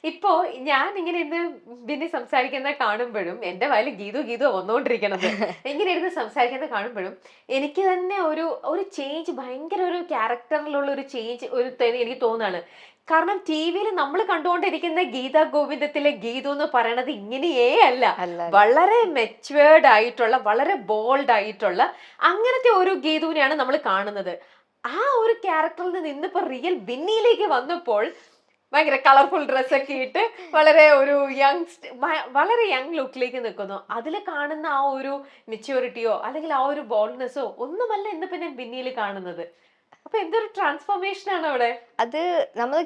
ഇപ്പോ ഞാൻ ഇങ്ങനെ ഇരുന്ന് പിന്നെ സംസാരിക്കുന്ന കാണുമ്പോഴും എന്റെ വായിൽ ഗീതു ഗീതു വന്നുകൊണ്ടിരിക്കണത്. ഇങ്ങനെ ഇരുന്ന് സംസാരിക്കുന്ന കാണുമ്പോഴും എനിക്ക് തന്നെ ഒരു ഒരു ചേഞ്ച്, ഭയങ്കര ഒരു ക്യാരക്ടറിലുള്ള ഒരു ചേഞ്ച് എനിക്ക് തോന്നുകയാണ്. കാരണം ടി വിയിൽ നമ്മൾ കണ്ടുകൊണ്ടിരിക്കുന്ന ഗീതാ ഗോവിന്ദത്തിലെ ഗീതു എന്ന് പറയണത് ഇങ്ങനെയേ അല്ല. വളരെ മെച്വേർഡ് ആയിട്ടുള്ള, വളരെ ബോൾഡ് ആയിട്ടുള്ള അങ്ങനത്തെ ഒരു ഗീതുവിനെയാണ് നമ്മൾ കാണുന്നത്. ആ ഒരു ക്യാരക്ടറിൽ നിന്ന് ഇന്നിപ്പോ റിയൽ ബിന്നിയിലേക്ക് വന്നപ്പോൾ ഭയങ്കര കളർഫുൾ ഡ്രസ്സൊക്കെ ഇട്ട് വളരെ ഒരു വളരെ യങ് ലുക്കിലേക്ക് നിൽക്കുന്നു. അതിൽ കാണുന്ന ആ ഒരു മെച്യൂരിറ്റിയോ അല്ലെങ്കിൽ ആ ഒരു ബോൾഡ്നെസ്സോ ഒന്നുമല്ല ഇന്നിപ്പോ ഞാൻ ബിന്നിയിൽ കാണുന്നത്. അപ്പൊ എന്തൊരു ട്രാൻസ്ഫോർമേഷൻ ആണ് അവിടെ. അത് നമ്മൾ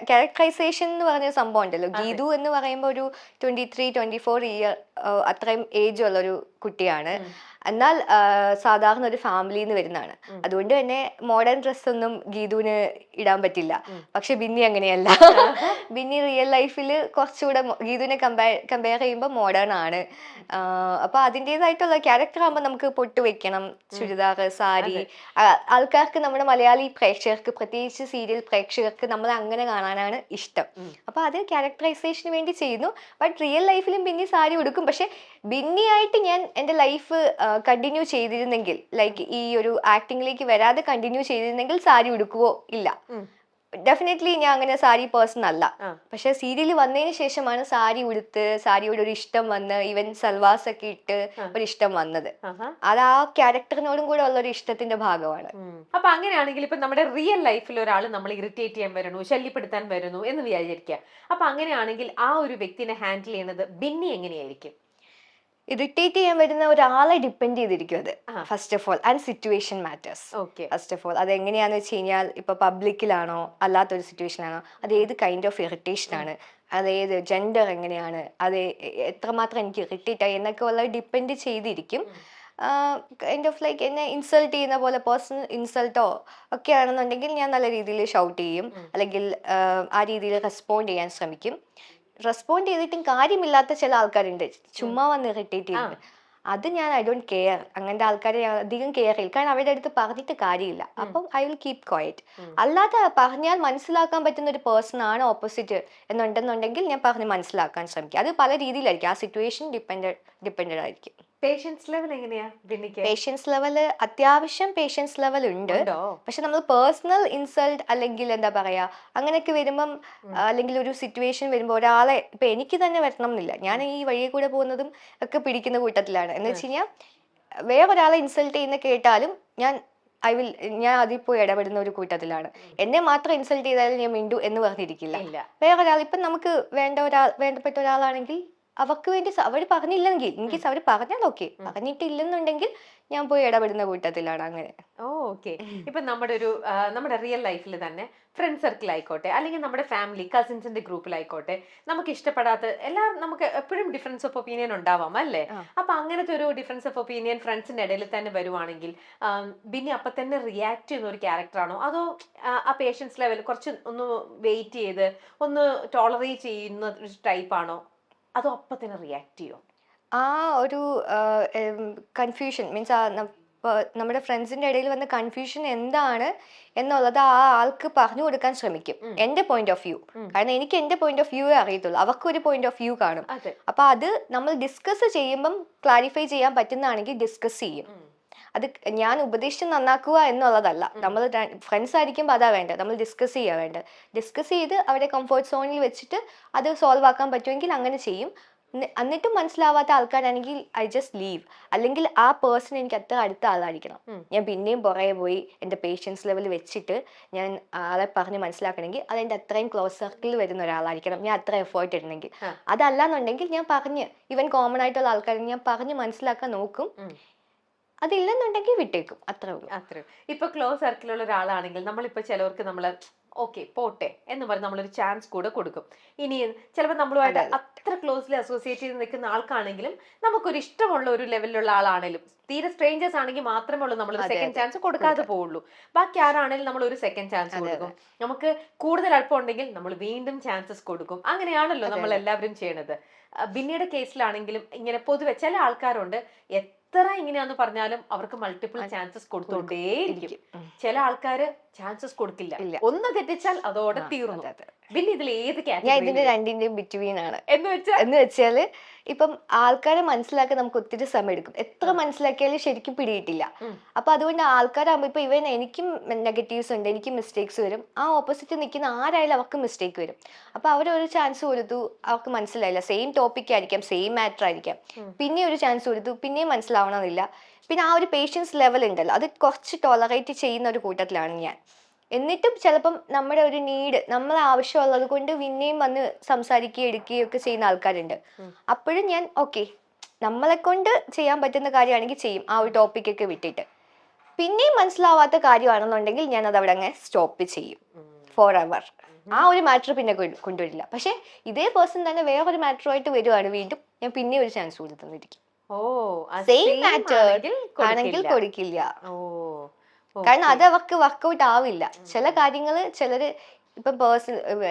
ക്യാരക്ടറൈസേഷൻ എന്ന് പറഞ്ഞ സംഭവം ഉണ്ടല്ലോ. ഗീതു എന്ന് പറയുമ്പോൾ ഒരു 23-24 ഇയർ അത്രയും ഏജ് ഉള്ള ഒരു കുട്ടിയാണ്. എന്നാൽ സാധാരണ ഒരു ഫാമിലിയിൽ നിന്ന് വരുന്നതാണ്. അതുകൊണ്ട് തന്നെ മോഡേൺ ഡ്രസ് ഒന്നും ഗീതുവിന് ഇടാൻ പറ്റില്ല. പക്ഷെ ബിന്നി അങ്ങനെയല്ല. ബിന്നി റിയൽ ലൈഫിൽ കുറച്ചുകൂടെ ഗീതുവിനെ കമ്പയർ ചെയ്യുമ്പോൾ മോഡേൺ ആണ്. അപ്പൊ അതിൻ്റെതായിട്ടുള്ള ക്യാരക്ടർ ആകുമ്പോൾ നമുക്ക് പൊട്ട് വെക്കണം, ചുരിദാർ, സാരി. ആൾക്കാർക്ക്, നമ്മുടെ മലയാളി പ്രേക്ഷകർക്ക്, പ്രത്യേകിച്ച് സീരിയൽ പ്രേക്ഷകർക്ക് നമ്മൾ അങ്ങനെ കാണാനാണ് ഇഷ്ടം. അപ്പൊ അത് ക്യാരക്ടറൈസേഷന് വേണ്ടി ചെയ്യുന്നു. ബട്ട് റിയൽ ലൈഫിലും ബിന്നി സാരി ഉടുക്കും. പക്ഷെ ബിന്നിയായിട്ട് ഞാൻ എൻ്റെ ലൈഫ് കണ്ടിന്യൂ ചെയ്തിരുന്നെങ്കിൽ, ലൈക്ക് ഈ ഒരു ആക്ടിങ്ങിലേക്ക് വരാതെ കണ്ടിന്യൂ ചെയ്തിരുന്നെങ്കിൽ സാരി ഉടുക്കുവോ? ഇല്ല. ഡെഫിനറ്റ്ലി ഞാൻ അങ്ങനെ സാരി പേഴ്സൺ അല്ല. പക്ഷെ സീരിയൽ വന്നതിന് ശേഷമാണ് സാരി ഉടുത്ത്, സാരിയോട് ഒരു ഇഷ്ടം വന്ന്, ഈവൻ സൽവാസ് ഒക്കെ ഇട്ട് ഒരു ഇഷ്ടം വന്നത്. അത് ആ ക്യാരക്ടറിനോടും കൂടെ ഉള്ള ഒരു ഇഷ്ടത്തിന്റെ ഭാഗമാണ്. അപ്പൊ അങ്ങനെയാണെങ്കിൽ ഇപ്പൊ നമ്മുടെ റിയൽ ലൈഫിൽ ഒരാൾ നമ്മൾ ഇറിറ്റേറ്റ് ചെയ്യാൻ വരുന്നു, ശല്യപ്പെടുത്താൻ വരുന്നു എന്ന് വിചാരിക്കുക. അപ്പൊ അങ്ങനെയാണെങ്കിൽ ആ ഒരു വ്യക്തിനെ ഹാൻഡിൽ ചെയ്യുന്നത് ബിന്നി എങ്ങനെയായിരിക്കും? ഇറിറ്റേറ്റ് ചെയ്യാൻ വരുന്ന ഒരാളെ ഡിപ്പെൻഡ് ചെയ്തിരിക്കും അത്, first of all. And situation matters. First of all അത് എങ്ങനെയാന്ന് വെച്ച് കഴിഞ്ഞാൽ, ഇപ്പൊ പബ്ലിക്കിലാണോ അല്ലാത്തൊരു സിറ്റുവേഷനാണോ, അത് ഏത് കൈൻഡ് ഓഫ് ഇറിറ്റേഷൻ ആണ്, അത് ഏത് ജെൻഡർ എങ്ങനെയാണ്, അത് എത്രമാത്രം എനിക്ക് ഇറിറ്റേറ്റ് ആയി എന്നൊക്കെ ഉള്ളത് ഡിപ്പെൻഡ് ചെയ്തിരിക്കും. കൈൻഡ് ഓഫ് ലൈക്ക് എന്നെ ഇൻസൾട്ട് ചെയ്യുന്ന പോലെ, പേഴ്സണൽ ഇൻസൾട്ടോ ഒക്കെ ആണെന്നുണ്ടെങ്കിൽ ഞാൻ നല്ല രീതിയിൽ ഷൗട്ട് ചെയ്യും, അല്ലെങ്കിൽ ആ രീതിയിൽ റെസ്പോണ്ട് ചെയ്യാൻ ശ്രമിക്കും. റെസ്പോണ്ട് ചെയ്തിട്ടും കാര്യമില്ലാത്ത ചില ആൾക്കാരുണ്ട്, ചുമ്മാ വന്ന് ഇറിറ്റേറ്റ് ചെയ്യുന്നത്. അത് ഞാൻ ഐ ഡോണ്ട് കെയർ. അങ്ങനത്തെ ആൾക്കാരെ അധികം കെയർ ചെയ്യില്ല. കാരണം അവരുടെ അടുത്ത് പറഞ്ഞിട്ട് കാര്യമില്ല. അപ്പം ഐ വിൽ കീപ് ക്വയറ്റ്. അല്ലാതെ പറഞ്ഞാൽ മനസ്സിലാക്കാൻ പറ്റുന്ന ഒരു പേഴ്സൺ ആണ് ഓപ്പോസിറ്റ് എന്നുണ്ടെന്നുണ്ടെങ്കിൽ ഞാൻ പറഞ്ഞ് മനസ്സിലാക്കാൻ ശ്രമിക്കും. അത് പല രീതിയിലായിരിക്കും, ആ സിറ്റുവേഷൻ ഡിപ്പെൻഡഡ് ആയിരിക്കും. പേഷ്യൻസ് ലെവൽ എങ്ങനെയാ? പേഷ്യൻസ് ലെവൽ അത്യാവശ്യം പേഷ്യൻസ് ലെവൽ ഉണ്ട്. പക്ഷെ നമ്മൾ പേഴ്സണൽ ഇൻസൾട്ട് അല്ലെങ്കിൽ എന്താ പറയാ, അങ്ങനെയൊക്കെ വരുമ്പം, അല്ലെങ്കിൽ ഒരു സിറ്റുവേഷൻ വരുമ്പോൾ ഒരാളെ, ഇപ്പൊ എനിക്ക് തന്നെ വരണം എന്നില്ല, ഞാൻ ഈ വഴിയെ കൂടെ പോകുന്നതും ഒക്കെ പിടിക്കുന്ന കൂട്ടത്തിലാണ്. എന്ന് വെച്ച് കഴിഞ്ഞാൽ വേറൊരാളെ ഇൻസൾട്ട് ചെയ്യുന്ന കേട്ടാലും ഞാൻ അതിൽ പോയി ഇടപെടുന്ന ഒരു കൂട്ടത്തിലാണ്. എന്നെ മാത്രം ഇൻസൾട്ട് ചെയ്താലും ഞാൻ മിണ്ടു എന്ന് പറഞ്ഞിരിക്കില്ല. വേറൊരാൾ, ഇപ്പം നമുക്ക് വേണ്ടപ്പെട്ട ഒരാളാണെങ്കിൽ അവർക്ക് വേണ്ടി അവർ പറഞ്ഞില്ലെങ്കിൽ, ഇൻകേസ് അവർ പറഞ്ഞാൽ ഓക്കെ, പറഞ്ഞിട്ടില്ലെന്നുണ്ടെങ്കിൽ ഞാൻ പോയി ഇടപെടുന്ന കൂട്ടത്തിലാണ്. അങ്ങനെ. ഓക്കെ. ഇപ്പൊ നമ്മുടെ റിയൽ ലൈഫിൽ തന്നെ ഫ്രണ്ട് സർക്കിൾ ആയിക്കോട്ടെ, അല്ലെങ്കിൽ നമ്മുടെ ഫാമിലി കസിൻസിന്റെ ഗ്രൂപ്പിലായിക്കോട്ടെ, നമുക്ക് ഇഷ്ടപ്പെടാത്ത നമുക്ക് എപ്പോഴും ഡിഫറൻസ് ഓഫ് ഒപ്പീനിയൻ ഉണ്ടാവാം അല്ലേ? അപ്പൊ അങ്ങനത്തെ ഒരു ഡിഫറൻസ് ഓഫ് ഒപ്പീനിയൻ ഫ്രണ്ട്സിന്റെ ഇടയിൽ തന്നെ വരുവാണെങ്കിൽ ബിന്നി അപ്പൊ തന്നെ റിയാക്ട് ചെയ്യുന്ന ഒരു ക്യാരക്ടറാണോ, അതോ ആ പേഷ്യൻസ് ലെവൽ കുറച്ച് ഒന്ന് വെയിറ്റ് ചെയ്ത് ഒന്ന് ടോളറേറ്റ് ചെയ്യുന്ന ഒരു ടൈപ്പാണോ, അതോ അപ്പൊ തന്നെ റിയാക്ട് ചെയ്യോ? ആ ഒരു കൺഫ്യൂഷൻ മീൻസ് നമ്മുടെ ഫ്രണ്ട്സിന്റെ ഇടയിൽ വന്ന കൺഫ്യൂഷൻ എന്താണ് എന്നുള്ളത് ആ ആൾക്ക് പറഞ്ഞു കൊടുക്കാൻ ശ്രമിക്കും, എന്റെ പോയിന്റ് ഓഫ് വ്യൂ. കാരണം എനിക്ക് എന്റെ പോയിന്റ് ഓഫ് വ്യൂ അറിയത്തുള്ളൂ, അവർക്ക് ഒരു പോയിന്റ് ഓഫ് വ്യൂ കാണും. അപ്പൊ അത് നമ്മൾ ഡിസ്കസ് ചെയ്യുമ്പം ക്ലാരിഫൈ ചെയ്യാൻ പറ്റുന്നതാണെങ്കിൽ ഡിസ്കസ് ചെയ്യും. അത് ഞാൻ ഉപദേശിച്ച് നന്നാക്കുക എന്നുള്ളതല്ല. നമ്മൾ ഫ്രണ്ട്സ് ആയിരിക്കുമ്പോൾ അതാ വേണ്ടത്, നമ്മൾ ഡിസ്കസ് ചെയ്യാൻ വേണ്ടത്. ഡിസ്കസ് ചെയ്ത് അവരുടെ കംഫർട്ട് സോണിൽ വെച്ചിട്ട് അത് സോൾവ് ആക്കാൻ പറ്റുമെങ്കിൽ അങ്ങനെ ചെയ്യും. എന്നിട്ടും മനസ്സിലാവാത്ത ആൾക്കാരാണെങ്കിൽ ഐ ജസ്റ്റ് ലീവ്. അല്ലെങ്കിൽ ആ പേഴ്സൺ എനിക്ക് അത്ര അടുത്ത ആളായിരിക്കണം. ഞാൻ പിന്നെയും പുറകെ പോയി എൻ്റെ പേഷ്യൻസ് ലെവൽ വെച്ചിട്ട് ഞാൻ ആളെ പറഞ്ഞ് മനസ്സിലാക്കണമെങ്കിൽ അതെൻ്റെ അത്രയും ക്ലോസ് സർക്കിളിൽ വരുന്ന ഒരാളായിരിക്കണം, ഞാൻ അത്ര എഫേർട്ട് ഇടണമെങ്കിൽ. അതല്ലാന്നുണ്ടെങ്കിൽ ഞാൻ പറഞ്ഞ്, ഈവൻ കോമൺ ആയിട്ടുള്ള ആൾക്കാരെ ഞാൻ പറഞ്ഞ് മനസ്സിലാക്കാൻ നോക്കും. അതില്ലെന്നുണ്ടെങ്കിൽ വിട്ടേക്കും. അത്രേ ഉള്ളൂ. ഇപ്പൊ ക്ലോസ് സർക്കിളുള്ള ഒരാളാണെങ്കിൽ നമ്മളിപ്പോ ചിലവർക്ക് നമ്മള് ഓക്കെ പോട്ടെ എന്ന് പറഞ്ഞ് നമ്മളൊരു ചാൻസ് കൂടെ കൊടുക്കും. ഇനി ചിലപ്പോൾ നമ്മളുമായിട്ട് അത്ര ക്ലോസ്ലി അസോസിയേറ്റ് ചെയ്ത് നിൽക്കുന്ന ആൾക്കാണെങ്കിലും നമുക്കൊരു ഇഷ്ടമുള്ള ഒരു ലെവലിലുള്ള ആളാണെങ്കിലും, തീരെ സ്ട്രേഞ്ചേഴ്സ് ആണെങ്കിൽ മാത്രമേ ഉള്ളൂ നമ്മൾ സെക്കൻഡ് ചാൻസ് കൊടുക്കാതെ പോവുള്ളൂ. ബാക്കി ആരാണെങ്കിലും നമ്മൾ ഒരു സെക്കൻഡ് ചാൻസ് കൊടുക്കും. നമുക്ക് കൂടുതൽ അടുപ്പമുണ്ടെങ്കിൽ നമ്മൾ വീണ്ടും ചാൻസസ് കൊടുക്കും. അങ്ങനെയാണല്ലോ നമ്മൾ എല്ലാവരും ചെയ്യണത്. ബിന്നിയുടെ കേസിലാണെങ്കിലും ഇങ്ങനെ പൊതുവെ ചില ആൾക്കാരുണ്ട്, എത്ര ഇങ്ങനെയാന്ന് പറഞ്ഞാലും അവർക്ക് മൾട്ടിപ്പിൾ ചാൻസസ് കൊടുത്തോണ്ടേയിരിക്കും. ചില ആൾക്കാര് ചാൻസസ് കൊടുക്കില്ല. ഇല്ല. ഒന്ന് തെറ്റിച്ചാൽ അതോടെ ആ, തീർന്നു. അതെ, അതെ. പിന്നെ ഇതിൽ ഏത് ഞാൻ കാറ്റഗറി ഇതിന്റെ രണ്ടിന്റെയും ബിറ്റ്വീൻ ആണ്. എന്ന് വെച്ചാൽ എന്ന് വെച്ചാല് ഇപ്പം ആൾക്കാരെ മനസ്സിലാക്കാൻ നമുക്ക് ഒത്തിരി സമയം എടുക്കും. എത്ര മനസ്സിലാക്കിയാലും ശരിക്കും പിടിയിട്ടില്ല. അപ്പൊ അതുകൊണ്ട് ആൾക്കാരാകുമ്പോ ഇപ്പൊ ഇവൻ എനിക്കും നെഗറ്റീവ്സ് ഉണ്ട്, എനിക്കും മിസ്റ്റേക്സ് വരും. ആ ഓപ്പോസിറ്റ് നിൽക്കുന്ന ആരായാലും അവർക്ക് മിസ്റ്റേക്ക് വരും. അപ്പൊ അവരൊരു ചാൻസ് കൊടുത്തു, അവർക്ക് മനസ്സിലായില്ല. സെയിം ടോപ്പിക് ആയിരിക്കാം, സെയിം മാറ്റർ ആയിരിക്കാം. പിന്നെ ഒരു ചാൻസ് കൊടുത്തു, പിന്നെയും മനസ്സിലാവണമെന്നില്ല. പിന്നെ ആ ഒരു പേഷ്യൻസ് ലെവൽ ഉണ്ടല്ലോ, അത് കുറച്ച് ടോളറേറ്റ് ചെയ്യുന്ന ഒരു കൂട്ടത്തിലാണ് ഞാൻ. എന്നിട്ടും ചിലപ്പം നമ്മുടെ ഒരു നീഡ്, നമ്മളെ ആവശ്യമുള്ളത് കൊണ്ട് പിന്നെയും വന്ന് സംസാരിക്കുകയും എടുക്കുകയും ഒക്കെ ചെയ്യുന്ന ആൾക്കാരുണ്ട്. അപ്പോഴും ഞാൻ ഓക്കെ, നമ്മളെ കൊണ്ട് ചെയ്യാൻ പറ്റുന്ന കാര്യമാണെങ്കിൽ ചെയ്യും, ആ ഒരു ടോപ്പിക്കൊക്കെ വിട്ടിട്ട്. പിന്നെയും മനസ്സിലാവാത്ത കാര്യമാണെന്നുണ്ടെങ്കിൽ ഞാൻ അത് അവിടെ അങ്ങ് സ്റ്റോപ്പ് ചെയ്യും ഫോർ എവർ. ആ ഒരു മാറ്റർ പിന്നെ കൊണ്ടുവരില്ല. പക്ഷെ ഇതേ പേഴ്സൺ തന്നെ വേറൊരു മാറ്ററുമായിട്ട് വരുവാണ്, വീണ്ടും ഞാൻ പിന്നെ ഒരു ചാൻസ് കൊടുത്തിരിക്കും. ഓ, സെയിം മാറ്റർ ആണെങ്കിൽ കൊടുക്കില്ല. ഓ, കാരണം അത് അവർക്ക് വർക്കൗട്ട് ആവില്ല. ചില കാര്യങ്ങൾ ചിലര് ഇപ്പം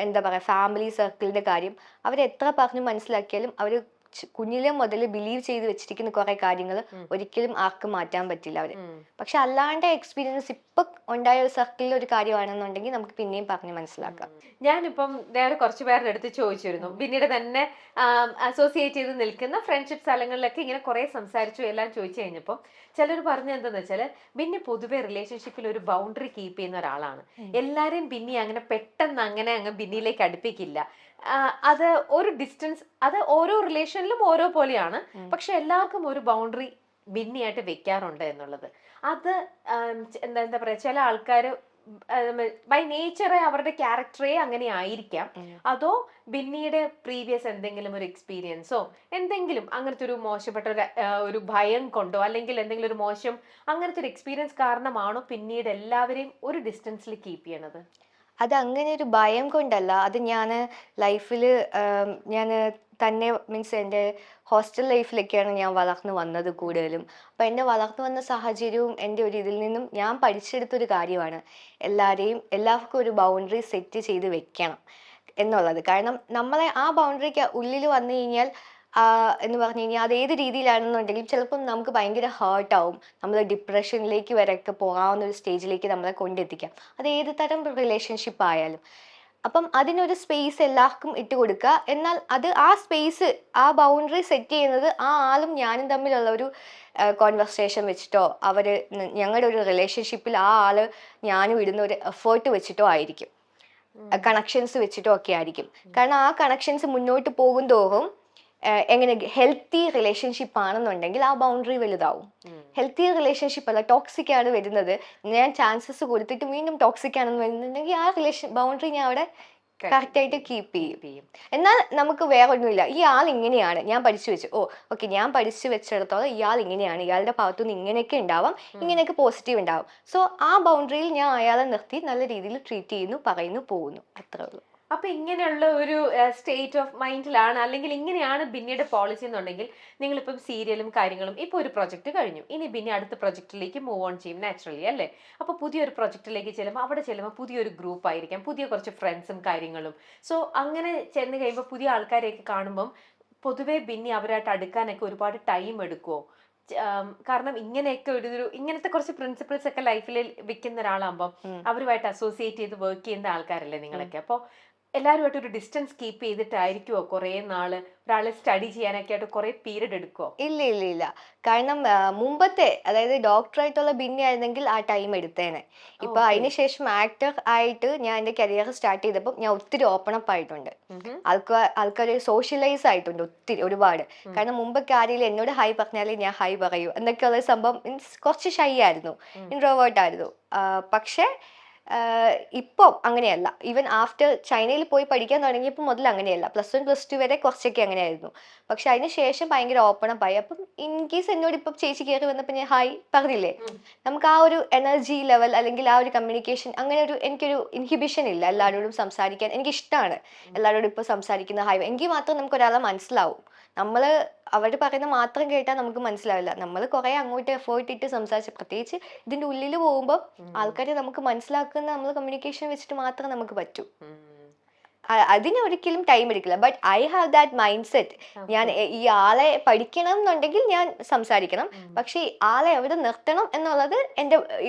എന്താ പറയാ, ഫാമിലി സർക്കിളിന്റെ കാര്യം അവരെത്ര പറഞ്ഞ് മനസ്സിലാക്കിയാലും അവര് കുഞ്ഞിലെ മുതൽ ബിലീവ് ചെയ്ത് വെച്ചിരിക്കുന്ന കുറെ കാര്യങ്ങൾ ഒരിക്കലും ആർക്കും മാറ്റാൻ പറ്റില്ല അവര്. പക്ഷെ അല്ലാണ്ട് എക്സ്പീരിയൻസ് ഇപ്പൊ ഉണ്ടായ ഒരു സർക്കിളിൽ ഒരു കാര്യമാണെന്നുണ്ടെങ്കിൽ നമുക്ക് പിന്നെയും പറഞ്ഞ് മനസ്സിലാക്കാം. ഞാനിപ്പം നേരെ കുറച്ചു പേരുടെ അടുത്ത് ചോദിച്ചിരുന്നു, പിന്നീട് തന്നെ അസോസിയേറ്റ് ചെയ്ത് നിൽക്കുന്ന ഫ്രണ്ട്ഷിപ്പ് സ്ഥലങ്ങളിലൊക്കെ ഇങ്ങനെ കുറെ സംസാരിച്ചു, എല്ലാം ചോദിച്ചു കഴിഞ്ഞപ്പോൾ ചിലർ പറഞ്ഞത് എന്താന്ന് വെച്ചാല്, പിന്നെ പൊതുവെ റിലേഷൻഷിപ്പിൽ ഒരു ബൗണ്ടറി കീപ്പ് ചെയ്യുന്ന ഒരാളാണ്. എല്ലാരെയും പിന്നെ അങ്ങനെ പെട്ടെന്ന് അങ്ങനെ അങ്ങ് ബിന്നിയിലേക്ക് അടുപ്പിക്കില്ല. അത് ഒരു ഡിസ്റ്റൻസ്, അത് ഓരോ റിലേഷനിലും ഓരോ പോലെയാണ്. പക്ഷെ എല്ലാവർക്കും ഒരു ബൗണ്ടറി ബിന്നിയായിട്ട് വെക്കാറുണ്ട് എന്നുള്ളത്. അത് എന്താ പറയാ, ചില ആൾക്കാർ ബൈ നേച്ചറെ അവരുടെ ക്യാരക്ടറേ അങ്ങനെ ആയിരിക്കാം. അതോ ബിന്നിയുടെ പ്രീവിയസ് എന്തെങ്കിലും ഒരു എക്സ്പീരിയൻസോ എന്തെങ്കിലും അങ്ങനത്തെ ഒരു മോശപ്പെട്ട ഒരു ഭയം കൊണ്ടോ അല്ലെങ്കിൽ എന്തെങ്കിലും ഒരു മോശം അങ്ങനത്തെ ഒരു എക്സ്പീരിയൻസ് കാരണമാണോ പിന്നീട് എല്ലാവരെയും ഒരു ഡിസ്റ്റൻസിൽ കീപ്പ് ചെയ്യണത്? അത് അങ്ങനെ ഒരു ഭയം കൊണ്ടല്ല. അത് ഞാൻ ലൈഫിൽ ഞാൻ തന്നെ മീൻസ് എൻ്റെ ഹോസ്റ്റൽ ലൈഫിലൊക്കെയാണ് ഞാൻ വളർന്നു വന്നത് കൂടുതലും. അപ്പം എന്നെ വളർന്നു വന്ന സാഹചര്യവും എൻ്റെ ഒരു ഇതിൽ നിന്നും ഞാൻ പഠിച്ചെടുത്തൊരു കാര്യമാണ് എല്ലാവർക്കും ഒരു ബൗണ്ടറി സെറ്റ് ചെയ്ത് വെക്കണം എന്നുള്ളത്. കാരണം നമ്മളെ ആ ബൗണ്ടറിക്ക് ഉള്ളിൽ വന്നു കഴിഞ്ഞാൽ എന്ന് പറഞ്ഞു കഴിഞ്ഞാൽ അത് ഏത് രീതിയിലാണെന്നുണ്ടെങ്കിലും ചിലപ്പം നമുക്ക് ഭയങ്കര ഹേർട്ടാവും. നമ്മൾ ഡിപ്രഷനിലേക്ക് വരെയൊക്കെ പോകാവുന്ന ഒരു സ്റ്റേജിലേക്ക് നമ്മളെ കൊണ്ടെത്തിക്കാം, അത് ഏത് തരം റിലേഷൻഷിപ്പ് ആയാലും. അപ്പം അതിനൊരു സ്പേസ് എല്ലാവർക്കും ഇട്ട് കൊടുക്കുക. എന്നാൽ അത് ആ സ്പേസ്, ആ ബൗണ്ടറി സെറ്റ് ചെയ്യുന്നത് ആ ആളും ഞാനും തമ്മിലുള്ള ഒരു കോൺവെർസേഷൻ വെച്ചിട്ടോ ഞങ്ങളുടെ ഒരു റിലേഷൻഷിപ്പിൽ ആ ആള് ഞാനും ഇടുന്ന ഒരു എഫേർട്ട് വെച്ചിട്ടോ ആയിരിക്കും, കണക്ഷൻസ് വെച്ചിട്ടോ ഒക്കെ ആയിരിക്കും. കാരണം ആ കണക്ഷൻസ് മുന്നോട്ട് പോകും തോറും എങ്ങനെ ഹെൽത്തി റിലേഷൻഷിപ്പ് ആണെന്നുണ്ടെങ്കിൽ ആ ബൗണ്ടറി വലുതാവും. ഹെൽത്തി റിലേഷൻഷിപ്പ് അല്ല, ടോക്സിക് ആണ് വരുന്നത്, ഞാൻ ചാൻസസ് കൊടുത്തിട്ട് വീണ്ടും ടോക്സിക് ആണെന്ന് വരുന്നുണ്ടെങ്കിൽ ആ ബൗണ്ടറി ഞാൻ അവിടെ കറക്റ്റ് ആയിട്ട് കീപ്പ് ചെയ്യും. എന്നാൽ നമുക്ക് വേറെ ഒന്നുമില്ല, ഈ ആൾ ഇങ്ങനെയാണ്, ഞാൻ പഠിച്ചു വെച്ചു, ഓക്കെ ഞാൻ പഠിച്ചു വെച്ചിടത്തോളം ഇയാൾ ഇങ്ങനെയാണ്, ഇയാളുടെ ഭാഗത്തുനിന്ന് ഇങ്ങനെയൊക്കെ ഉണ്ടാവാം, ഇങ്ങനെയൊക്കെ പോസിറ്റീവ് ഉണ്ടാവും. സോ ആ ബൗണ്ടറിയിൽ ഞാൻ അയാളെ നിർത്തി നല്ല രീതിയിൽ ട്രീറ്റ് ചെയ്യുന്നു, പറയുന്നു, പോകുന്നു, അത്രേ ഉള്ളൂ. അപ്പൊ ഇങ്ങനെയുള്ള ഒരു സ്റ്റേറ്റ് ഓഫ് മൈൻഡിലാണ്, അല്ലെങ്കിൽ ഇങ്ങനെയാണ് ബിന്നിയുടെ പോളിസി എന്നുണ്ടെങ്കിൽ നിങ്ങളിപ്പം സീരിയലും കാര്യങ്ങളും ഇപ്പൊ ഒരു പ്രൊജക്ട് കഴിഞ്ഞു, ഇനി ബിന്നി അടുത്ത പ്രൊജക്റ്റിലേക്ക് മൂവ് ഓൺ ചെയ്യും നാച്ചുറലി അല്ലേ. അപ്പൊ പുതിയൊരു പ്രൊജക്റ്റിലേക്ക് ചെല്ലുമ്പോൾ അവിടെ ചെല്ലുമ്പോൾ പുതിയൊരു ഗ്രൂപ്പ് ആയിരിക്കാം, പുതിയ കുറച്ച് ഫ്രണ്ട്സും കാര്യങ്ങളും. സോ അങ്ങനെ ചെന്ന് കഴിയുമ്പോൾ പുതിയ ആൾക്കാരെയൊക്കെ കാണുമ്പം പൊതുവെ ബിന്നി അവരായിട്ട് അടുക്കാനൊക്കെ ഒരുപാട് ടൈം എടുക്കുമോ? കാരണം ഇങ്ങനെയൊക്കെ ഇങ്ങനത്തെ കുറച്ച് പ്രിൻസിപ്പിൾസ് ഒക്കെ ലൈഫിൽ വിൽക്കുന്ന ഒരാളാകുമ്പോൾ അവരുമായിട്ട് അസോസിയേറ്റ് ചെയ്ത് വർക്ക് ചെയ്യുന്ന ആൾക്കാരല്ലേ നിങ്ങളൊക്കെ. അപ്പോൾ എല്ലാവരുമായിട്ട് ഒരു ഡിസ്റ്റൻസ് കീപ്പ് ചെയ്തിട്ടായിരിക്കുമോ കുറെ നാള് ഒരാളെ സ്റ്റഡി ചെയ്യാനൊക്കെ ആയിട്ട് കുറെ പീരീഡ് എടുക്കുമോ? ഇല്ല. കാരണം മുമ്പത്തെ, അതായത് ഡോക്ടറായിട്ടുള്ള ബിന്നി ആയിരുന്നെങ്കിൽ ആ ടൈം എടുത്തേനെ. ഇപ്പൊ അതിനുശേഷം ആക്ടർ ആയിട്ട് ഞാൻ എന്റെ കരിയർ സ്റ്റാർട്ട് ചെയ്തപ്പോൾ ഞാൻ ഒത്തിരി ഓപ്പൺ അപ്പ് ആയിട്ടുണ്ട്. ആൾക്കാർ സോഷ്യലൈസ് ആയിട്ടുണ്ട് ഒത്തിരി, ഒരുപാട്. കാരണം മുമ്പൊക്കെ ആരെങ്കിലും എന്നോട് ഹൈ പറഞ്ഞാലേ ഞാൻ ഹൈ പറയൂ എന്നൊക്കെയുള്ള സംഭവം, മീൻസ് കുറച്ച് ഷൈ ആയിരുന്നു, ഇൻട്രോവേർട്ട് ആയിരുന്നു. പക്ഷെ ഇപ്പം അങ്ങനെയല്ല. ഈവൻ ആഫ്റ്റർ ചൈനയിൽ പോയി പഠിക്കാൻ തുടങ്ങിയപ്പോൾ മുതൽ അങ്ങനെയല്ല. +1 +2 വരെ കുറച്ചൊക്കെ അങ്ങനെയായിരുന്നു. പക്ഷെ അതിന് ശേഷം ഭയങ്കര ഓപ്പൺ അപ്പ് ആയി. അപ്പം ഇൻ കേസ് എന്നോട് ഇപ്പം ചേച്ചി കയറി വന്നപ്പോൾ ഞാൻ ഹായ് പറഞ്ഞില്ലേ, നമുക്ക് ആ ഒരു എനർജി ലെവൽ അല്ലെങ്കിൽ ആ ഒരു കമ്മ്യൂണിക്കേഷൻ, അങ്ങനെ എനിക്കൊരു ഇൻഹിബിഷൻ ഇല്ല എല്ലാവരോടും സംസാരിക്കാൻ. എനിക്കിഷ്ടമാണ് എല്ലാവരോടും ഇപ്പോൾ സംസാരിക്കുന്ന ഹായ്, എങ്കിൽ മാത്രം നമുക്ക് ഒരാളെ മനസ്സിലാവും. നമ്മൾ അവർ പറയുന്ന മാത്രം കേട്ടാൽ നമുക്ക് മനസ്സിലാവില്ല. നമ്മൾ കുറെ അങ്ങോട്ട് എഫേർട്ട് ഇട്ട് സംസാരിച്ച്, പ്രത്യേകിച്ച് ഇതിന്റെ ഉള്ളിൽ പോകുമ്പോൾ ആൾക്കാരെ നമുക്ക് മനസ്സിലാക്കുന്ന നമ്മൾ കമ്മ്യൂണിക്കേഷൻ വെച്ചിട്ട് മാത്രം നമുക്ക് പറ്റൂ. അതിന് ഒരിക്കലും ടൈം എടുക്കില്ല. But I have that mind set. ഞാൻ ഈ ആളെ പഠിക്കണം എന്നുണ്ടെങ്കിൽ ഞാൻ സംസാരിക്കണം. പക്ഷെ ഈ ആളെ എവിടെ നിർത്തണം എന്നുള്ളത് എന്റെ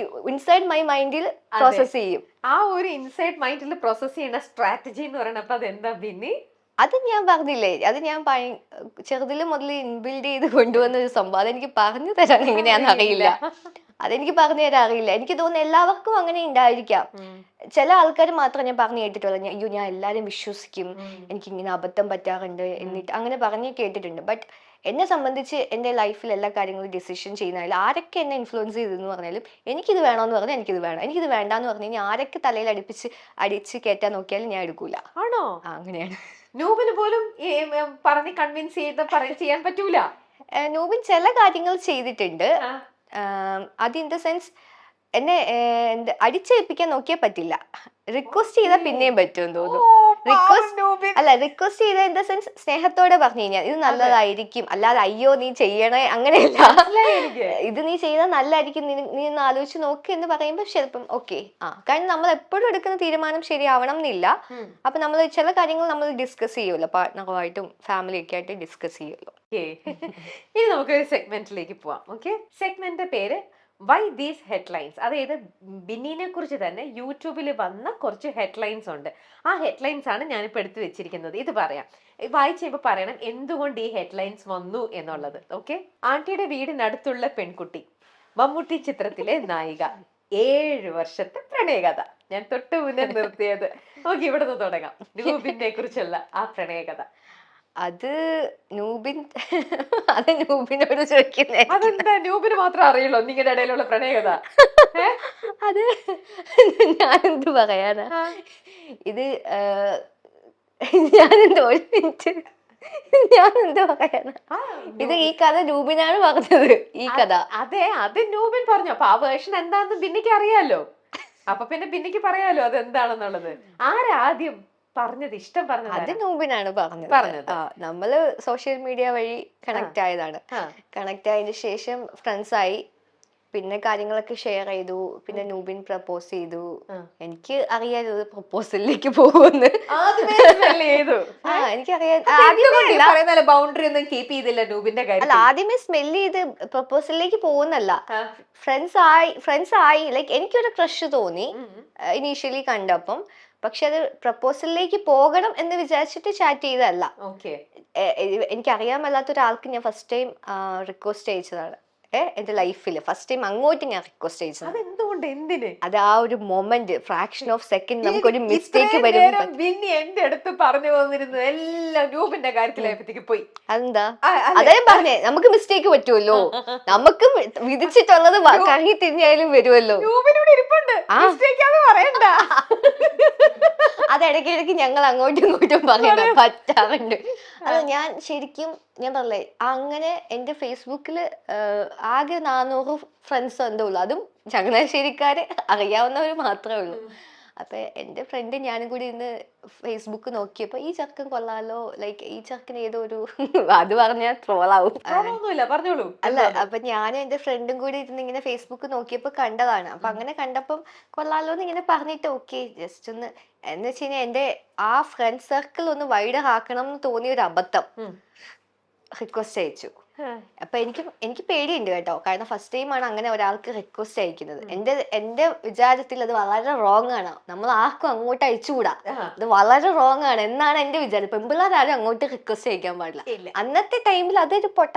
ഇൻസൈഡ് മൈ മൈൻഡിൽ പ്രോസസ് ചെയ്യും. ആ ഒരു ഇൻസൈഡ് മൈൻഡിൽ പ്രോസസ് ചെയ്യുന്ന സ്ട്രാറ്റജി എന്ന് പറയുന്നത് അത് എന്താ ബിന്നി? അത് ഞാൻ പറഞ്ഞില്ലേ, അത് ഞാൻ ചെറുതില് മുതൽ ഇൻബിൽഡ് ചെയ്ത് കൊണ്ടുവന്ന ഒരു സംഭവം. അതെനിക്ക് പറഞ്ഞു തരാൻ എങ്ങനെയാണെന്ന് അറിയില്ല. അതെനിക്ക് പറഞ്ഞു തരാൻ അറിയില്ല. എനിക്ക് തോന്നുന്നു എല്ലാവർക്കും അങ്ങനെ ഉണ്ടായിരിക്കാം. ചില ആൾക്കാർ മാത്രം ഞാൻ പറഞ്ഞു കേട്ടിട്ടുള്ളൂ, അയ്യോ ഞാൻ എല്ലാവരും വിശ്വസിക്കും, എനിക്ക് ഇങ്ങനെ അബദ്ധം പറ്റാറുണ്ട് എന്നിട്ട് അങ്ങനെ പറഞ്ഞ് കേട്ടിട്ടുണ്ട്. ബട്ട് എന്നെ സംബന്ധിച്ച് എൻ്റെ ലൈഫിൽ എല്ലാ കാര്യങ്ങളും ഡിസിഷൻ ചെയ്യുന്നതിൽ ആരൊക്കെ എന്നെ ഇൻഫ്ലുവൻസ് ചെയ്തെന്ന് പറഞ്ഞാലും എനിക്കിത് വേണമെന്ന് പറഞ്ഞാൽ എനിക്കിത് വേണം, എനിക്കിത് വേണ്ടാന്ന് പറഞ്ഞു കഴിഞ്ഞാൽ ആരൊക്കെ തലയിൽ അടിച്ച് കയറ്റാൻ നോക്കിയാലും ഞാൻ എടുക്കൂല. ആണോ? അങ്ങനെയാണ്. നൂബിന് പോലും പറഞ്ഞ് കൺവിൻസ് ചെയ്യാൻ പറ്റൂല. നൂബിൻ ചില കാര്യങ്ങൾ ചെയ്തിട്ടുണ്ട്. അത് ഇൻ ദ സെൻസ് എന്നെ അടിച്ചേൽപ്പിക്കാൻ നോക്കിയാൽ പറ്റില്ല. റിക്വസ്റ്റ് ചെയ്താൽ പിന്നെയും പറ്റുമെന്ന് തോന്നുന്നു. റിക്വസ്റ്റ് ചെയ്ത ഇൻ ദ സെൻസ് സ്നേഹത്തോടെ പറഞ്ഞു കഴിഞ്ഞാൽ ഇത് നല്ലതായിരിക്കും, അല്ലാതെ അയ്യോ നീ ചെയ്യണേ അങ്ങനെയല്ല, ഇത് നീ ചെയ്താൽ നല്ലതായിരിക്കും, നീ ഒന്ന് ആലോചിച്ച് നോക്ക് എന്ന് പറയുമ്പോൾ ചിലപ്പം ഓക്കെ. കാരണം നമ്മൾ എപ്പോഴും എടുക്കുന്ന തീരുമാനം ശരിയാവണം എന്നില്ല. അപ്പൊ നമ്മൾ ചില കാര്യങ്ങൾ നമ്മൾ ഡിസ്കസ് ചെയ്യുമല്ലോ, പാർട്ട്ണറുമായിട്ടും ഫാമിലി ഒക്കെ ആയിട്ട് ഡിസ്കസ് ചെയ്യുമല്ലോ. ഇനി നമുക്കൊരു സെഗ്മെന്റിലേക്ക് പോവാം. ഓക്കെ, സെഗ്മെന്റിന്റെ പേര് വൈ ദീസ് ഹെഡ്ലൈൻസ്. അതായത് ബിന്നിനെ കുറിച്ച് തന്നെ യൂട്യൂബിൽ വന്ന കുറച്ച് ഹെഡ്ലൈൻസ് ഉണ്ട്. ആ ഹെഡ്ലൈൻസ് ആണ് ഞാനിപ്പോൾ എടുത്തു വെച്ചിരിക്കുന്നത്. ഇത് പറയാം, വായിച്ച് കഴിയുമ്പോൾ പറയണം എന്തുകൊണ്ട് ഈ ഹെഡ്ലൈൻസ് വന്നു എന്നുള്ളത്. ഓക്കെ, ആന്റിയുടെ വീടിനടുത്തുള്ള പെൺകുട്ടി, മമ്മൂട്ടി ചിത്രത്തിലെ നായിക, 7 വർഷത്തെ പ്രണയകഥ. ഞാൻ തൊട്ട് മുന്നേ നിർത്തിയത്. ഓക്കെ, ഇവിടെ നിന്ന് തുടങ്ങാം. നൂബിനെ കുറിച്ചുള്ള ആ പ്രണയകഥ. അത് നൂബിനോട് ചോദിക്കുന്നേ. അതെന്താ നൂബിന് മാത്രം അറിയുള്ളൂ നിങ്ങളുടെ ഇടയിലുള്ള പ്രണയകഥ? അത് ഞാനെന്ത് പറയാനാ, ഇത് ഞാനെന്തോ ഒരു മിനിറ്റ് ഞാനെന്ത് പറയാനാ, ഇത് ഈ കഥ നൂബിനാണ് പറഞ്ഞത്. ഈ കഥ അതെ, അത് നൂബിൻ പറഞ്ഞു. അപ്പൊ ആ വേർഷൻ എന്താണെന്ന് ബിന്നിക്ക് അറിയാലോ. അപ്പൊ പിന്നെ ബിന്നിക്ക് പറയാലോ അത് എന്താണെന്നുള്ളത്. ആരാദ്യം പറഞ്ഞത്, ഇഷ്ടം പറഞ്ഞത്? അത് നൂബിനാണ് പറഞ്ഞത്. നമ്മള് സോഷ്യൽ മീഡിയ വഴി കണക്ട് ആയതാണ്. കണക്ട് ആയതിനു ശേഷം ഫ്രണ്ട്സ് ആയി, പിന്നെ കാര്യങ്ങളൊക്കെ ഷെയർ ചെയ്തു. പിന്നെ നൂബിൻ പ്രപ്പോസ് ചെയ്തു. എനിക്ക് അറിയാലോ പ്രപ്പോസലിലേക്ക് പോകുമെന്ന്. എനിക്കറിയാം. ബൗണ്ടറി ഒന്നും കീപ്പ് ചെയ്തില്ല നൂബിന്റെ കാര്യം. അല്ല, ആദ്യമേ സ്മെല് ചെയ്ത് പ്രപ്പോസലിലേക്ക് പോകുന്നല്ല, ഫ്രണ്ട്സ് ആയി. ലൈക്ക് എനിക്കൊരു ക്രഷ് തോന്നി ഇനീഷ്യലി കണ്ടപ്പം. പക്ഷെ അത് പ്രപ്പോസലിലേക്ക് പോകണം എന്ന് വിചാരിച്ചിട്ട് ചാറ്റ് ചെയ്തതല്ല. എനിക്കറിയാൻ മേലാത്ത ഒരാൾക്ക് ഞാൻ ഫസ്റ്റ് ടൈം റിക്വസ്റ്റ് അയച്ചതാണ് എന്റെ ലൈഫിൽ. ഫസ്റ്റ് ടൈം അങ്ങോട്ട് ഞാൻ റിക്വസ്റ്റ് അയച്ചത്. അത് ആ ഒരു മൊമെന്റ്, ഫ്രാക്ഷൻ ഓഫ് സെക്കൻഡ് നമുക്കൊരു മിസ്റ്റേക്ക് വരും. എന്റെ അടുത്ത് പറഞ്ഞു പോന്നിരുന്നു എല്ലാം നൂബിന്റെ കാര്യത്തിലായപ്പോഴത്തേക്ക് പോയി. അതെന്താ? അതേ പറഞ്ഞേ, നമുക്ക് മിസ്റ്റേക്ക് പറ്റുമല്ലോ, നമുക്ക് വിധിച്ചിട്ടുള്ളത് കറങ്ങി തിരിഞ്ഞാലും വരുമല്ലോ. അതിടയ്ക്കിടയ്ക്ക് ഞങ്ങൾ അങ്ങോട്ടും ഇങ്ങോട്ടും പറയണം പറ്റാറുണ്ട്. അത് ഞാൻ ശരിക്കും ഞാൻ പറഞ്ഞേ, അങ്ങനെ എന്റെ ഫേസ്ബുക്കില് ആകെ 400 ഫ്രണ്ട്സ് എന്തോ ഉള്ളു. അതും ചങ്ങനാശ്ശേരിക്കാര് അറിയാവുന്നവർ മാത്രമേ ഉള്ളൂ. അപ്പൊ എന്റെ ഫ്രണ്ട് ഞാനും കൂടി ഇന്ന് ഫേസ്ബുക്ക് നോക്കിയപ്പോ ഈ ചെറുക്കൻ കൊള്ളാലോ, ലൈക്ക് ഈ ചെറുക്കൻ ഏതോ ഒരു അത് പറഞ്ഞാൽ ട്രോളാവും. അല്ല, അപ്പൊ ഞാനും എന്റെ ഫ്രണ്ടും കൂടി ഇരുന്ന് ഇങ്ങനെ ഫേസ്ബുക്ക് നോക്കിയപ്പോ കണ്ടതാണ്. അപ്പൊ അങ്ങനെ കണ്ടപ്പം കൊള്ളാലോ എന്ന് ഇങ്ങനെ പറഞ്ഞിട്ട് ഓക്കെ ജസ്റ്റ് ഒന്ന് എന്ന് വെച്ച് കഴിഞ്ഞാൽ എന്റെ ആ ഫ്രണ്ട് സർക്കിൾ ഒന്ന് വൈഡർ ആക്കണം എന്ന് തോന്നിയ ഒരു അബദ്ധം റിക്വസ്റ്റ് അയച്ചു. അപ്പൊ എനിക്ക് പേടിയുണ്ട് കേട്ടോ, കാരണം ഫസ്റ്റ് ടൈം ആണ് അങ്ങനെ ഒരാൾക്ക് റിക്വസ്റ്റ് അയക്കുന്നത്. എന്റെ വിചാരത്തിൽ അത് വളരെ റോങ് ആണ്. നമ്മൾ ആർക്കും അങ്ങോട്ട് അയച്ചുകൂടാ, അത് വളരെ റോങ് ആണ് എന്നാണ് എന്റെ വിചാരം. പെൺപിള്ളേരാരും അങ്ങോട്ട് റിക്വസ്റ്റ് അയക്കാൻ പാടില്ല. അന്നത്തെ ടൈമിൽ അതൊരു പൊട്ട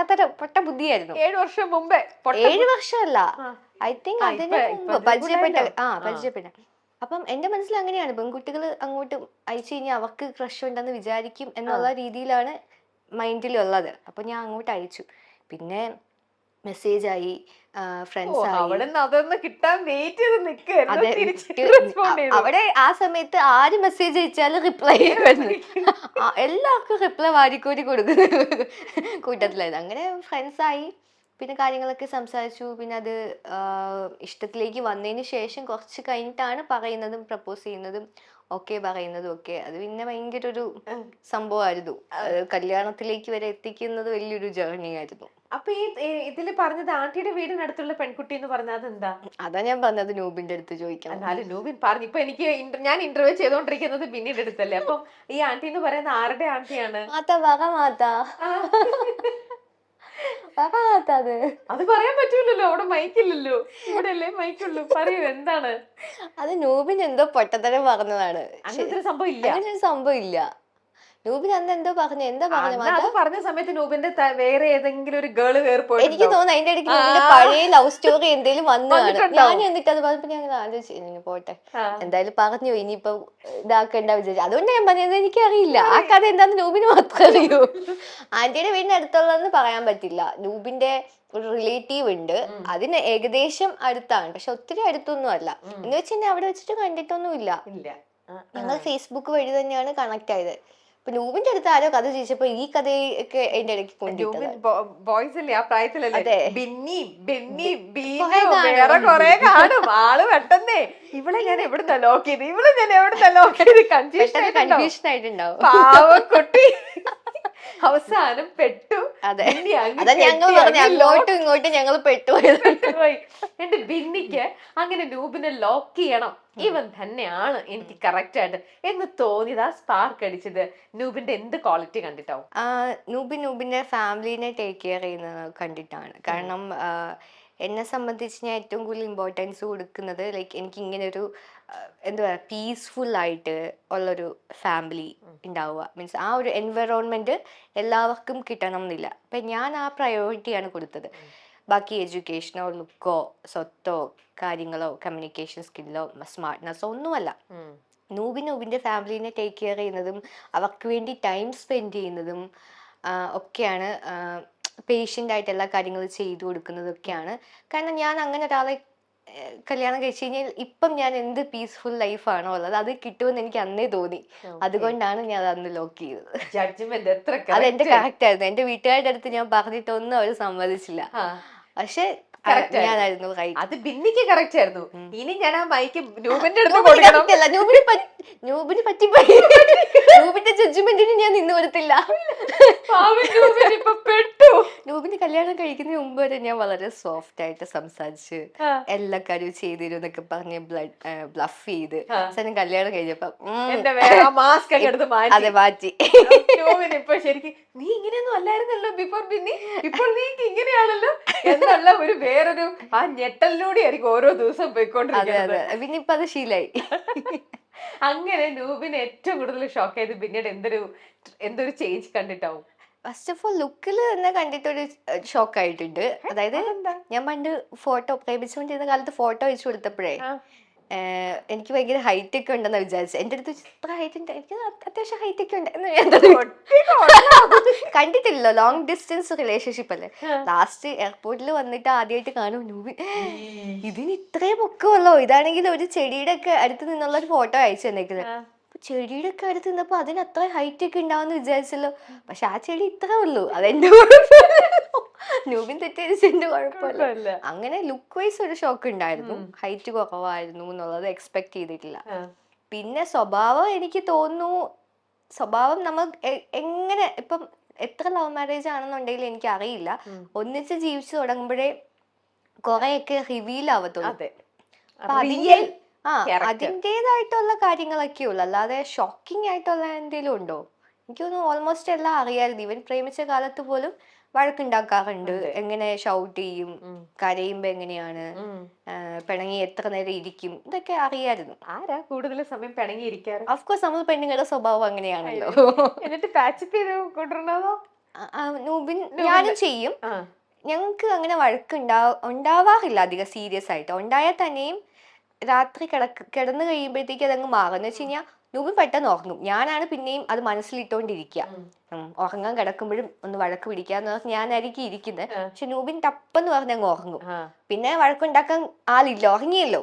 ബുദ്ധിയായിരുന്നു. 7 വർഷം മുമ്പേ. 7 വർഷമല്ല, ഐ തിങ്ക് അതിന് മുമ്പ് പരിചയപ്പെട്ട. അപ്പം എന്റെ മനസ്സിൽ അങ്ങനെയാണ്, പെൺകുട്ടികൾ അങ്ങോട്ട് അയച്ചു കഴിഞ്ഞാൽ അവർക്ക് ക്രഷ് ഉണ്ടെന്ന് വിചാരിക്കും എന്നുള്ള രീതിയിലാണ് മൈൻഡിലുള്ളത്. അപ്പൊ ഞാൻ അങ്ങോട്ട് അയച്ചു. പിന്നെ മെസ്സേജ് ആയി, ഫ്രണ്ട്സ് അവിടെ ആ സമയത്ത് ആര് മെസ്സേജ് അയച്ചാലും റിപ്ലൈ ചെയ്യുന്നു. എല്ലാവർക്കും റിപ്ലൈ വാരിക്കോരി കൊടുക്കുന്ന കൂട്ടത്തിലായത്. അങ്ങനെ ഫ്രണ്ട്സ് ആയി, പിന്നെ കാര്യങ്ങളൊക്കെ സംസാരിച്ചു. പിന്നെ അത് ഇഷ്ടത്തിലേക്ക് വന്നതിന് ശേഷം കുറച്ച് കഴിഞ്ഞിട്ടാണ് പറയുന്നതും പ്രപ്പോസ് ചെയ്യുന്നതും ഓക്കെ പറയുന്നതും ഒക്കെ. അത് പിന്നെ ഭയങ്കര ഒരു സംഭവമായിരുന്നു. കല്യാണത്തിലേക്ക് വരെ എത്തിക്കുന്നത് വലിയൊരു ജേർണി ആയിരുന്നു. അപ്പൊ ഇതില് പറഞ്ഞത് ആന്റിയുടെ വീടിനടുത്തുള്ള പെൺകുട്ടി എന്ന് പറഞ്ഞാൽ അതെന്താ? അതാ ഞാൻ പറഞ്ഞത് നൂബിന്റെ അടുത്ത് ചോദിക്കണം. എന്നാലും നൂബിൻ പറഞ്ഞു. ഇപ്പൊ എനിക്ക് ഞാൻ ഇന്റർവ്യൂ ചെയ്തോണ്ടിരിക്കുന്നത് പിന്നീട് അടുത്തല്ലേ. അപ്പം ഈ ആന്റി എന്ന് പറയുന്ന ആരുടെ ആന്റിയാണ്? മാതാ ആ, അത് അത് പറയാൻ പറ്റൂലല്ലോ, അവിടെ മൈക്കില്ലല്ലോ. ഇവിടെ അല്ലേ മൈക്കുള്ളൂ. പറയൂ, എന്താണ്? അത് നൂബിൻ എന്തോ പൊട്ടത്തരം പറഞ്ഞതാണ്. അങ്ങനത്തെ ഒരു സംഭവം ഇല്ല. അങ്ങനെ ഒരു സംഭവം ഇല്ല. നൂബിൻ അന്ന് എന്തോ പറഞ്ഞു, എന്താ പറഞ്ഞു അന്ന് അത് പറഞ്ഞ സമയത്ത് നൂബിന്റെ വേറെ ഏതെങ്കിലും ഒരു ഗേള് കയറി എനിക്ക് പോയിട്ടുണ്ടോ? തോന്നുന്നു അതിന്റെ ഇടയ്ക്ക് നൂബിന്റെ പഴയ ലവ് സ്റ്റോറി എന്തെങ്കിലും വന്നതാണ്. വന്നിട്ടുണ്ടോ? ഞാൻ എന്നിട്ട് അത് പറഞ്ഞപ്പോ ഞാൻ ആലോചിച്ചു പോട്ടെ, ആ. എന്തായാലും പറഞ്ഞു ഇനിയിപ്പൊ ഇതാക്കണ്ട വിചാരിച്ചു. അതുകൊണ്ട് ഞാൻ പറഞ്ഞത് എനിക്കറിയില്ല ആ കഥ എന്താന്ന് നൂബിന് മാത്രമേ അറിയൂ. ആന്റിയുടെ വീടിന് അടുത്തുള്ളതെന്ന് പറയാൻ പറ്റില്ല. നൂബിന്റെ ഒരു റിലേറ്റീവ് ഉണ്ട്, അതിന് ഏകദേശം അടുത്താണ്, പക്ഷെ ഒത്തിരി അടുത്തൊന്നും അല്ല. എന്ന് വെച്ചാൽ അവിടെ വെച്ചിട്ട് കണ്ടിട്ടൊന്നും ഇല്ല. ഇല്ല. ഞങ്ങൾ ഫേസ്ബുക്ക് വഴി തന്നെയാണ് കണക്ട് ആയത്. ഇപ്പൊ നൂബിന്റെ അടുത്ത് ആരോ കഥ ചോദിച്ചപ്പോ ഈ കഥയൊക്കെ അതിന്റെ ഇടയ്ക്ക് കൊണ്ടുപോയി. ബോയ്സ് അല്ലേ ആ പ്രായത്തിലല്ലേ? അതെ. ബിന്നി ബിന്നി കുറേ വേറെ കാണും. കൊറേ കാണും. ആള് പെട്ടെന്നേ ഇവളെ ഞാൻ എവിടുന്ന ലോക്ക് ചെയ്ത്, ഇവളെ ഞാൻ എവിടുന്ന ലോക്ക് ചെയ്ത് കൺഫ്യൂഷൻ ആയിട്ടുണ്ടാവും. പാവക്കുട്ടി അവസാനം പെട്ടു. അതെ, ബിന്നി അങ്ങ് അതാ ഞങ്ങൾ കെട്ടി പറഞ്ഞു അങ്ങ് അങ്ങോട്ടും ഇങ്ങോട്ടും ഞങ്ങൾ പെട്ടുപോയത്. പോയി. എന്റെ ബിന്നിക്ക് അങ്ങനെ നൂബിനെ ലോക്ക് ചെയ്യണം, ഇവൻ തന്നെയാണ് എനിക്ക് കറക്റ്റ് ആയിട്ട് എന്ന് തോന്നിയത്, ആ സ്പാർക്ക് അടിച്ചത് നൂബിന്റെ എന്ത് ക്വാളിറ്റി കണ്ടിട്ടാവും? നൂബിന്റെ ഫാമിലിനെ ടേക്ക് കെയർ ചെയ്യുന്നത് കണ്ടിട്ടാണ്. കാരണം എന്നെ സംബന്ധിച്ച് ഞാൻ ഏറ്റവും കൂടുതൽ ഇമ്പോർട്ടൻസ് കൊടുക്കുന്നത് ലൈക്ക് എനിക്ക് ഇങ്ങനെ ഒരു എന്താ പറയുക പീസ്ഫുൾ ആയിട്ട് ഉള്ളൊരു ഫാമിലി ഉണ്ടാവുക. മീൻസ് ആ ഒരു എൻവയറോൺമെന്റ് എല്ലാവർക്കും കിട്ടണം എന്നില്ല. അപ്പം ഞാൻ ആ പ്രയോറിറ്റിയാണ് കൊടുത്തത്. ബാക്കി എഡ്യൂക്കേഷനോ ലുക്കോ സ്വത്തോ കാര്യങ്ങളോ കമ്മ്യൂണിക്കേഷൻ സ്കില്ലോ സ്മാർട്ട്നെസ്സോ ഒന്നുമല്ല. നൂബിന്റെ ഫാമിലിനെ ടേക്ക് കെയർ ചെയ്യുന്നതും അവർക്ക് വേണ്ടി ടൈം സ്പെൻഡ് ചെയ്യുന്നതും ഒക്കെയാണ്. പേഷ്യൻ്റ് ആയിട്ട് എല്ലാ കാര്യങ്ങളും ചെയ്തു കൊടുക്കുന്നതൊക്കെയാണ്. കാരണം ഞാൻ അങ്ങനെ ഒരാളെ കല്യാണം കഴിച്ചു കഴിഞ്ഞാൽ ഇപ്പം ഞാൻ എന്ത് പീസ്ഫുൾ ലൈഫാണോ ഉള്ളത് അത് കിട്ടുമെന്ന് എനിക്ക് അന്നേ തോന്നി. അതുകൊണ്ടാണ് ഞാൻ അത് അന്ന് ലോക്ക് ചെയ്തത്. ജഡ്ജ്മെന്റ് എത്ര അതെന്റെ കറക്റ്റ് ആയിരുന്നു. എന്റെ വീട്ടുകാരുടെ അടുത്ത് ഞാൻ പറഞ്ഞിട്ടൊന്നും അവർ സമ്മതിച്ചില്ല. പക്ഷെ ഞാനായിരുന്നു റൈറ്റ്. അത് ബിന്നിക്ക് കറക്റ്റ് ആയിരുന്നു. ഇനി ഞാൻ ആ മൈക്ക് നൂബിന്റെ അടുത്ത് കൊടുക്കണം. നൂബിന് പറ്റിപ്പോയി. നൂബിന്റെ ജഡ്ജ്മെന്റിന് ഞാൻ നിന്ന് കൊടുത്തില്ല. നൂബിന് കല്യാണം കഴിക്കുന്നതിന് മുമ്പ് വരെ ഞാൻ വളരെ സോഫ്റ്റ് ആയിട്ട് സംസാരിച്ച് എല്ലാ കാര്യവും ചെയ്തിരും എന്നൊക്കെ പറഞ്ഞ് ബ്ലഫ് ചെയ്ത് കല്യാണം കഴിഞ്ഞപ്പോ അതെ മാറ്റി. ഇപ്പൊ ശരിക്കും നീ ഇങ്ങനെയൊന്നും അല്ലായിരുന്നല്ലോ ബിഫോർ ബിന്നി, ഇപ്പോൾ നീ ഇങ്ങനെയാണല്ലോ എന്നുള്ള ഒരു വേറൊരു ആ ഞെട്ടലിലൂടെ ആയിരിക്കും ഓരോ ദിവസം പോയിക്കൊണ്ടിരിക്കുന്നത്. പിന്നെ ഇപ്പൊ അത് ശീലായി. അങ്ങനെ നൂബിന് ഏറ്റവും കൂടുതൽ ഷോക്ക് ആയത് പിന്നീട് എന്തൊരു ചേഞ്ച് കണ്ടിട്ടാവും? ഫസ്റ്റ് ഓഫ് ഓൾ ലുക്കിൽ തന്നെ കണ്ടിട്ടൊരു ഷോക്ക് ആയിട്ടുണ്ട്. അതായത് ഞാൻ പണ്ട് ഫോട്ടോ പ്രേമിച്ചുകൊണ്ടിരുന്ന കാലത്ത് ഫോട്ടോ അയച്ചു കൊടുത്തപ്പോഴേ എനിക്ക് ഭയങ്കര ഹൈറ്റ് ഒക്കെ ഉണ്ടെന്ന് വിചാരിച്ചു. എന്റെ അടുത്ത് ഇത്ര ഹൈറ്റ് ഉണ്ട്, എനിക്ക് അത്യാവശ്യം ഹൈറ്റ് ഒക്കെ ഉണ്ട് കണ്ടിട്ടില്ലല്ലോ. ലോങ് ഡിസ്റ്റൻസ് റിലേഷൻഷിപ്പ് അല്ലേ. ലാസ്റ്റ് എയർപോർട്ടിൽ വന്നിട്ട് ആദ്യമായിട്ട് കാണും നൂബി, ഇതിന് ഇത്രയും പൊക്കമല്ലോ. ഇതാണെങ്കിൽ ഒരു ചെടിയുടെ ഒക്കെ അടുത്ത് നിന്നുള്ള ഒരു ഫോട്ടോ അയച്ചു തന്നേക്കുന്നത്. ചെടിയുടെ ഒക്കെ അടുത്ത് നിന്നപ്പോ അതിന് അത്ര ഹൈറ്റ് ഒക്കെ ഉണ്ടാവുമെന്ന് വിചാരിച്ചല്ലോ. പക്ഷെ ആ ചെടി ഇത്രേ ഉള്ളൂ. അതെന്റെ നൂബിൻ തെറ്റിദ്ധരിച്ചെന്റെ കുഴപ്പമില്ല. അങ്ങനെ ലുക്ക് വൈസ് ഒരു ഷോക്ക് ഉണ്ടായിരുന്നു. ഹൈറ്റ് കുറവായിരുന്നു എന്നുള്ളത് എക്സ്പെക്ട് ചെയ്തിട്ടില്ല. പിന്നെ സ്വഭാവം എനിക്ക് തോന്നുന്നു, സ്വഭാവം നമ്മൾ എങ്ങനെ ഇപ്പം എത്ര ലവ് മാരേജ് ആണെന്നുണ്ടെങ്കിൽ എനിക്ക് അറിയില്ല, ഒന്നിച്ച് ജീവിച്ചു തുടങ്ങുമ്പോഴേ കുറെയൊക്കെ റിവീൽ ആവത്തുള്ളൂ. അതിൻ്റെതായിട്ടുള്ള കാര്യങ്ങളൊക്കെ ഉള്ളു, അല്ലാതെ ഷോക്കിംഗ് ആയിട്ടുള്ള എന്തെങ്കിലും ഉണ്ടോ? എനിക്ക് തോന്നുന്നു ഓൾമോസ്റ്റ് എല്ലാം അറിയായിരുന്നു. ഇവൻ പ്രേമിച്ച കാലത്ത് പോലും വഴക്കുണ്ടാക്കാറുണ്ട്, എങ്ങനെ ഷൗട്ട് ചെയ്യും, കരയുമ്പോ എങ്ങനെയാണ്, പിണങ്ങി എത്ര നേരം ഇരിക്കും, ഇതൊക്കെ അറിയായിരുന്നു. ആരാ കൂടുതൽ സമയം പിണങ്ങിയിരിക്കാറ്? ഓഫ്കോഴ്സ് നമ്മൾ പെണ്ണുങ്ങളുടെ സ്വഭാവം അങ്ങനെയാണല്ലോ. എന്നിട്ട് പാച്ചപ്പ് ചെയ്ത് കൊണ്ടുവരണതോ? നൂബിൻ ഞാനും ചെയ്യും. ഞങ്ങൾക്ക് അങ്ങനെ ഉണ്ടാവാറില്ല അധികം സീരിയസ് ആയിട്ട്. ഉണ്ടായാൽ തന്നെയും രാത്രി കിടന്നു കഴിയുമ്പോഴത്തേക്ക് അതങ്ങ് മാറും. എന്ന് വെച്ച് കഴിഞ്ഞാൽ നൂബിൻ പെട്ടെന്ന് ഉറങ്ങും. ഞാനാണ് പിന്നെയും അത് മനസ്സിലിട്ടോണ്ടിരിക്കുക. ഉറങ്ങാൻ കിടക്കുമ്പോഴും ഒന്ന് വഴക്ക് പിടിക്കാന്ന് പറഞ്ഞ് ഞാനായിരിക്കും ഇരിക്കുന്നത്. പക്ഷെ നൂബിൻ ടപ്പെന്ന് പറഞ്ഞ് അങ്ങ് ഉറങ്ങും. പിന്നെ വഴക്കുണ്ടാക്കാൻ ആളില്ല, ഉറങ്ങിയല്ലോ.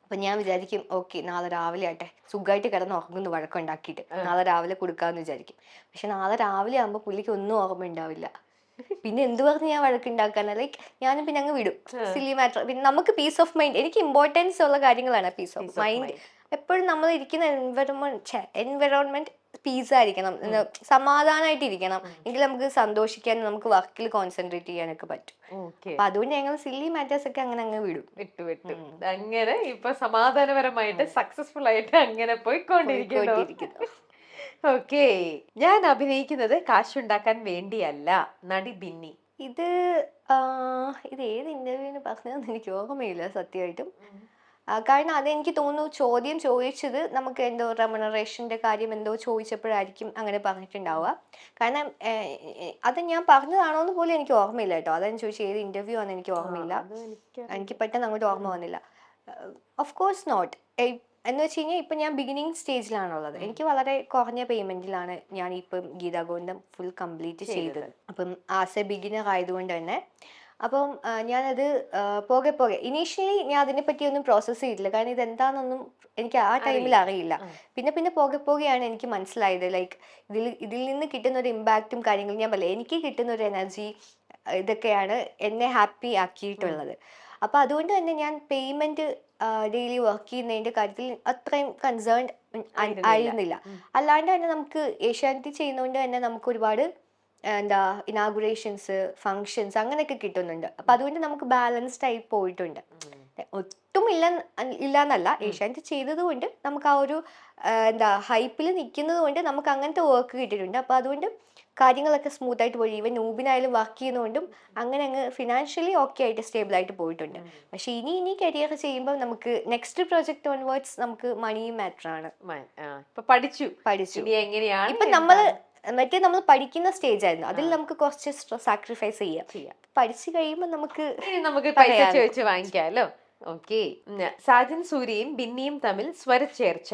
അപ്പൊ ഞാൻ വിചാരിക്കും ഓക്കെ നാളെ രാവിലെ ആട്ടെ, സുഖമായിട്ട് കിടന്ന് ഉറങ്ങുന്നു വഴക്കുണ്ടാക്കിയിട്ട്, നാളെ രാവിലെ കൊടുക്കാന്ന് വിചാരിക്കും. പക്ഷെ നാളെ രാവിലെ ആകുമ്പോ പുള്ളിക്ക് ഒന്നും ഓർമ്മ ഉണ്ടാവില്ല. പിന്നെ എന്ത് പറഞ്ഞ് ഞാൻ വഴക്കുണ്ടാക്കാനാ? ലൈക്ക് ഞാനും പിന്നെ അങ്ങ് വിടും. Silly matter. പിന്നെ നമുക്ക് പീസ് ഓഫ് മൈൻഡ്, എനിക്ക് ഇമ്പോർട്ടൻസ് ഉള്ള കാര്യങ്ങളാണ് പീസ് ഓഫ് മൈൻഡ്. എപ്പോഴും നമ്മൾ ഇരിക്കുന്ന എൻവയറോൺമെന്റ് പീസ് ആയിരിക്കണം, സമാധാനമായിട്ടിരിക്കണം, എങ്കിൽ നമുക്ക് സന്തോഷിക്കാനും നമുക്ക് വർക്കിൽ കോൺസെൻട്രേറ്റ് ചെയ്യാനൊക്കെ പറ്റും. ഓക്കെ, അപ്പൊ അതുകൊണ്ട് ഞങ്ങൾ സില്ലി മാറ്റേഴ്സ് ഒക്കെ അങ്ങനെ അങ്ങ് വിടും. വിട്ടു അങ്ങനെ ഇപ്പൊ സമാധാനപരമായിട്ട് സക്സസ്ഫുൾ ആയിട്ട് അങ്ങനെ പോയിക്കൊണ്ടിരിക്കുന്നു. ഓക്കെ, ഞാൻ അഭിനയിക്കുന്നത് കാശുണ്ടാക്കാൻ വേണ്ടിയല്ല. നടി ബിന്നി. ഇത് ഇത് ഏത് ഇന്റർവ്യൂവിന് പറഞ്ഞതെന്ന് എനിക്ക് ഓർമ്മയില്ല സത്യമായിട്ടും. കാരണം അതെനിക്ക് തോന്നുന്നു ചോദ്യം ചോദിച്ചത് നമുക്ക് എന്തോ റെമുനറേഷന്റെ കാര്യം എന്തോ ചോദിച്ചപ്പോഴായിരിക്കും അങ്ങനെ പറഞ്ഞിട്ടുണ്ടാവുക. കാരണം അത് ഞാൻ പറഞ്ഞതാണോ എന്ന് പോലും എനിക്ക് ഓർമ്മയില്ല കേട്ടോ. അതെന്ന് ചോദിച്ചാൽ ഏത് ഇന്റർവ്യൂ ആണെന്ന് എനിക്ക് ഓർമ്മയില്ല. എനിക്ക് പെട്ടെന്ന് അങ്ങോട്ട് ഓർമ്മ വന്നില്ല. Of course not. എന്ന് വെച്ച് കഴിഞ്ഞാൽ ഇപ്പം ഞാൻ ബിഗിനിങ് സ്റ്റേജിലാണുള്ളത്. എനിക്ക് വളരെ കുറഞ്ഞ പേയ്മെന്റിലാണ് ഞാൻ ഇപ്പം ഗീതാഗോവിന്ദം ഫുൾ കംപ്ലീറ്റ് ചെയ്തത്. അപ്പം ആസ് എ ബിഗിനർ ആയതുകൊണ്ട് തന്നെ അപ്പം ഞാനത് പോകെ പോകെ ഇനീഷ്യലി ഞാൻ അതിനെപ്പറ്റി ഒന്നും പ്രോസസ്സ് ചെയ്തില്ല. കാരണം ഇതെന്താണെന്നൊന്നും എനിക്ക് ആ ടൈമിൽ അറിയില്ല. പിന്നെ പോകെ പോകെയാണ് എനിക്ക് മനസ്സിലായത്. ലൈക്ക് ഇതിൽ നിന്ന് കിട്ടുന്ന ഒരു ഇമ്പാക്റ്റും കാര്യങ്ങളും ഞാൻ പറയില്ല, എനിക്ക് കിട്ടുന്ന ഒരു എനർജി ഇതൊക്കെയാണ് എന്നെ ഹാപ്പി ആക്കിയിട്ടുള്ളത്. അപ്പം അതുകൊണ്ട് തന്നെ ഞാൻ പേയ്മെന്റ് ഡെയിലി വർക്ക് ചെയ്യുന്നതിന്റെ കാര്യത്തിൽ അത്രയും കൺസേൺഡ് ആയിരുന്നില്ല. അല്ലാണ്ട് തന്നെ നമുക്ക് ഏഷ്യാനെറ്റിൽ ചെയ്യുന്നതുകൊണ്ട് തന്നെ നമുക്ക് ഒരുപാട് എന്താ ഇനാഗുറേഷൻസ്, ഫങ്ഷൻസ് അങ്ങനെയൊക്കെ കിട്ടുന്നുണ്ട്. അപ്പൊ അതുകൊണ്ട് നമുക്ക് ബാലൻസ്ഡ് ആയി പോയിട്ടുണ്ട്. ഒട്ടും ഇല്ലെന്നല്ല, ഏഷ്യാനെറ്റ് ചെയ്തത് കൊണ്ട് നമുക്ക് ആ ഒരു എന്താ ഹൈപ്പിൽ നിൽക്കുന്നത് കൊണ്ട് നമുക്ക് അങ്ങനത്തെ വർക്ക് കിട്ടിയിട്ടുണ്ട്. അപ്പൊ അതുകൊണ്ട് കാര്യങ്ങളൊക്കെ സ്മൂത്ത് ആയിട്ട് പോയി. ഈവൻ നൂബിനായാലും വർക്ക് ചെയ്യുന്നതുകൊണ്ടും അങ്ങനെ അങ്ങ് ഫിനാൻഷ്യലി ഓക്കെ ആയിട്ട് സ്റ്റേബിൾ ആയിട്ട് പോയിട്ടുണ്ട്. പക്ഷെ ഇനി കരിയർ ചെയ്യുമ്പോൾ നമുക്ക് നെക്സ്റ്റ് പ്രോജക്ട് ഓൺവേർഡ്സ് നമുക്ക് മണി മാറ്റർ ആണ്. പഠിച്ചു എങ്ങനെയാണ് ഇപ്പൊ നമ്മൾ പഠിക്കുന്ന സ്റ്റേജ് ആയിരുന്നു. അതിൽ നമുക്ക് കുറച്ച് സാക്രിഫൈസ് ചെയ്യാം. പഠിച്ചു കഴിയുമ്പോൾ നമുക്ക് പൈസ ചോദിച്ച് വാങ്ങിക്കാമല്ലോ. ഓക്കെ, സാജൻ സൂര്യയും ബിന്നിയും തമ്മിൽ സ്വരച്ചേർച്ച,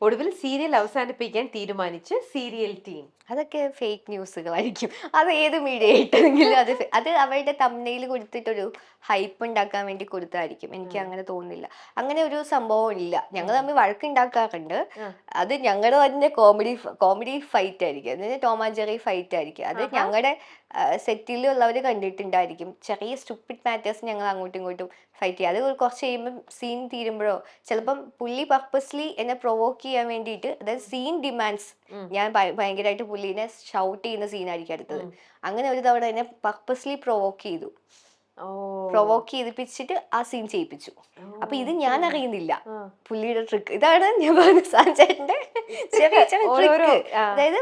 ഒടുവിൽ സീരിയൽ അവസാനിപ്പിക്കാൻ തീരുമാനിച്ച് സീരിയൽ ടീം. അതൊക്കെ ഫേക്ക് ന്യൂസുകളായിരിക്കും. അത് ഏത് മീഡിയ ഇട്ടെങ്കിലും അത് അവരുടെ തംബ്നെയിൽ കൊടുത്തിട്ടൊരു ഹൈപ്പ് ഉണ്ടാക്കാൻ വേണ്ടി കൊടുത്തായിരിക്കും. എനിക്ക് അങ്ങനെ തോന്നുന്നില്ല. അങ്ങനെ ഒരു സംഭവം ഇല്ല. ഞങ്ങൾ തമ്മിൽ വഴക്കുണ്ടാക്കാറുണ്ട്. അത് ഞങ്ങളുടെ തന്നെ കോമഡി ഫൈറ്റ് ആയിരിക്കും. അതായത് ടോം ആൻഡ് ജെറി ഫൈറ്റ് ആയിരിക്കും. അത് ഞങ്ങളുടെ സെറ്റിലുള്ളവർ കണ്ടിട്ടുണ്ടായിരിക്കും. ചെറിയ സ്റ്റുപ്പിഡ് മാറ്റേഴ്സ് ഞങ്ങൾ അങ്ങോട്ടും ഇങ്ങോട്ടും ഫൈറ്റ് ചെയ്യുക. അത് കുറച്ച് കഴിയുമ്പോൾ സീൻ തീരുമ്പോഴോ ചിലപ്പം പുള്ളി പർപ്പസ്ലി എന്നെ പ്രൊവോക്ക് ചെയ്യാൻ വേണ്ടിയിട്ട്, അതായത് സീൻ ഡിമാൻഡ്സ്, ഞാൻ ഭയങ്കരമായിട്ട് പുള്ളീനെ ഷൗട്ട് ചെയ്യുന്ന സീനായിരിക്കും അടുത്തത്. അങ്ങനെ ഒരു തവണ എന്നെ പർപ്പസ്ലി പ്രൊവോക്ക് ചെയ്തിപ്പിച്ചിട്ട് ആ സീൻ ചെയ്യിപ്പിച്ചു. അപ്പൊ ഇത് ഞാൻ അറിയുന്നില്ല, പുള്ളിയുടെ ട്രിക്ക് ഇതാണ്. ഞാൻ പറഞ്ഞ സാഞ്ചേട്ടന്റെ ചെറിയ ട്രിക്ക്. അതായത്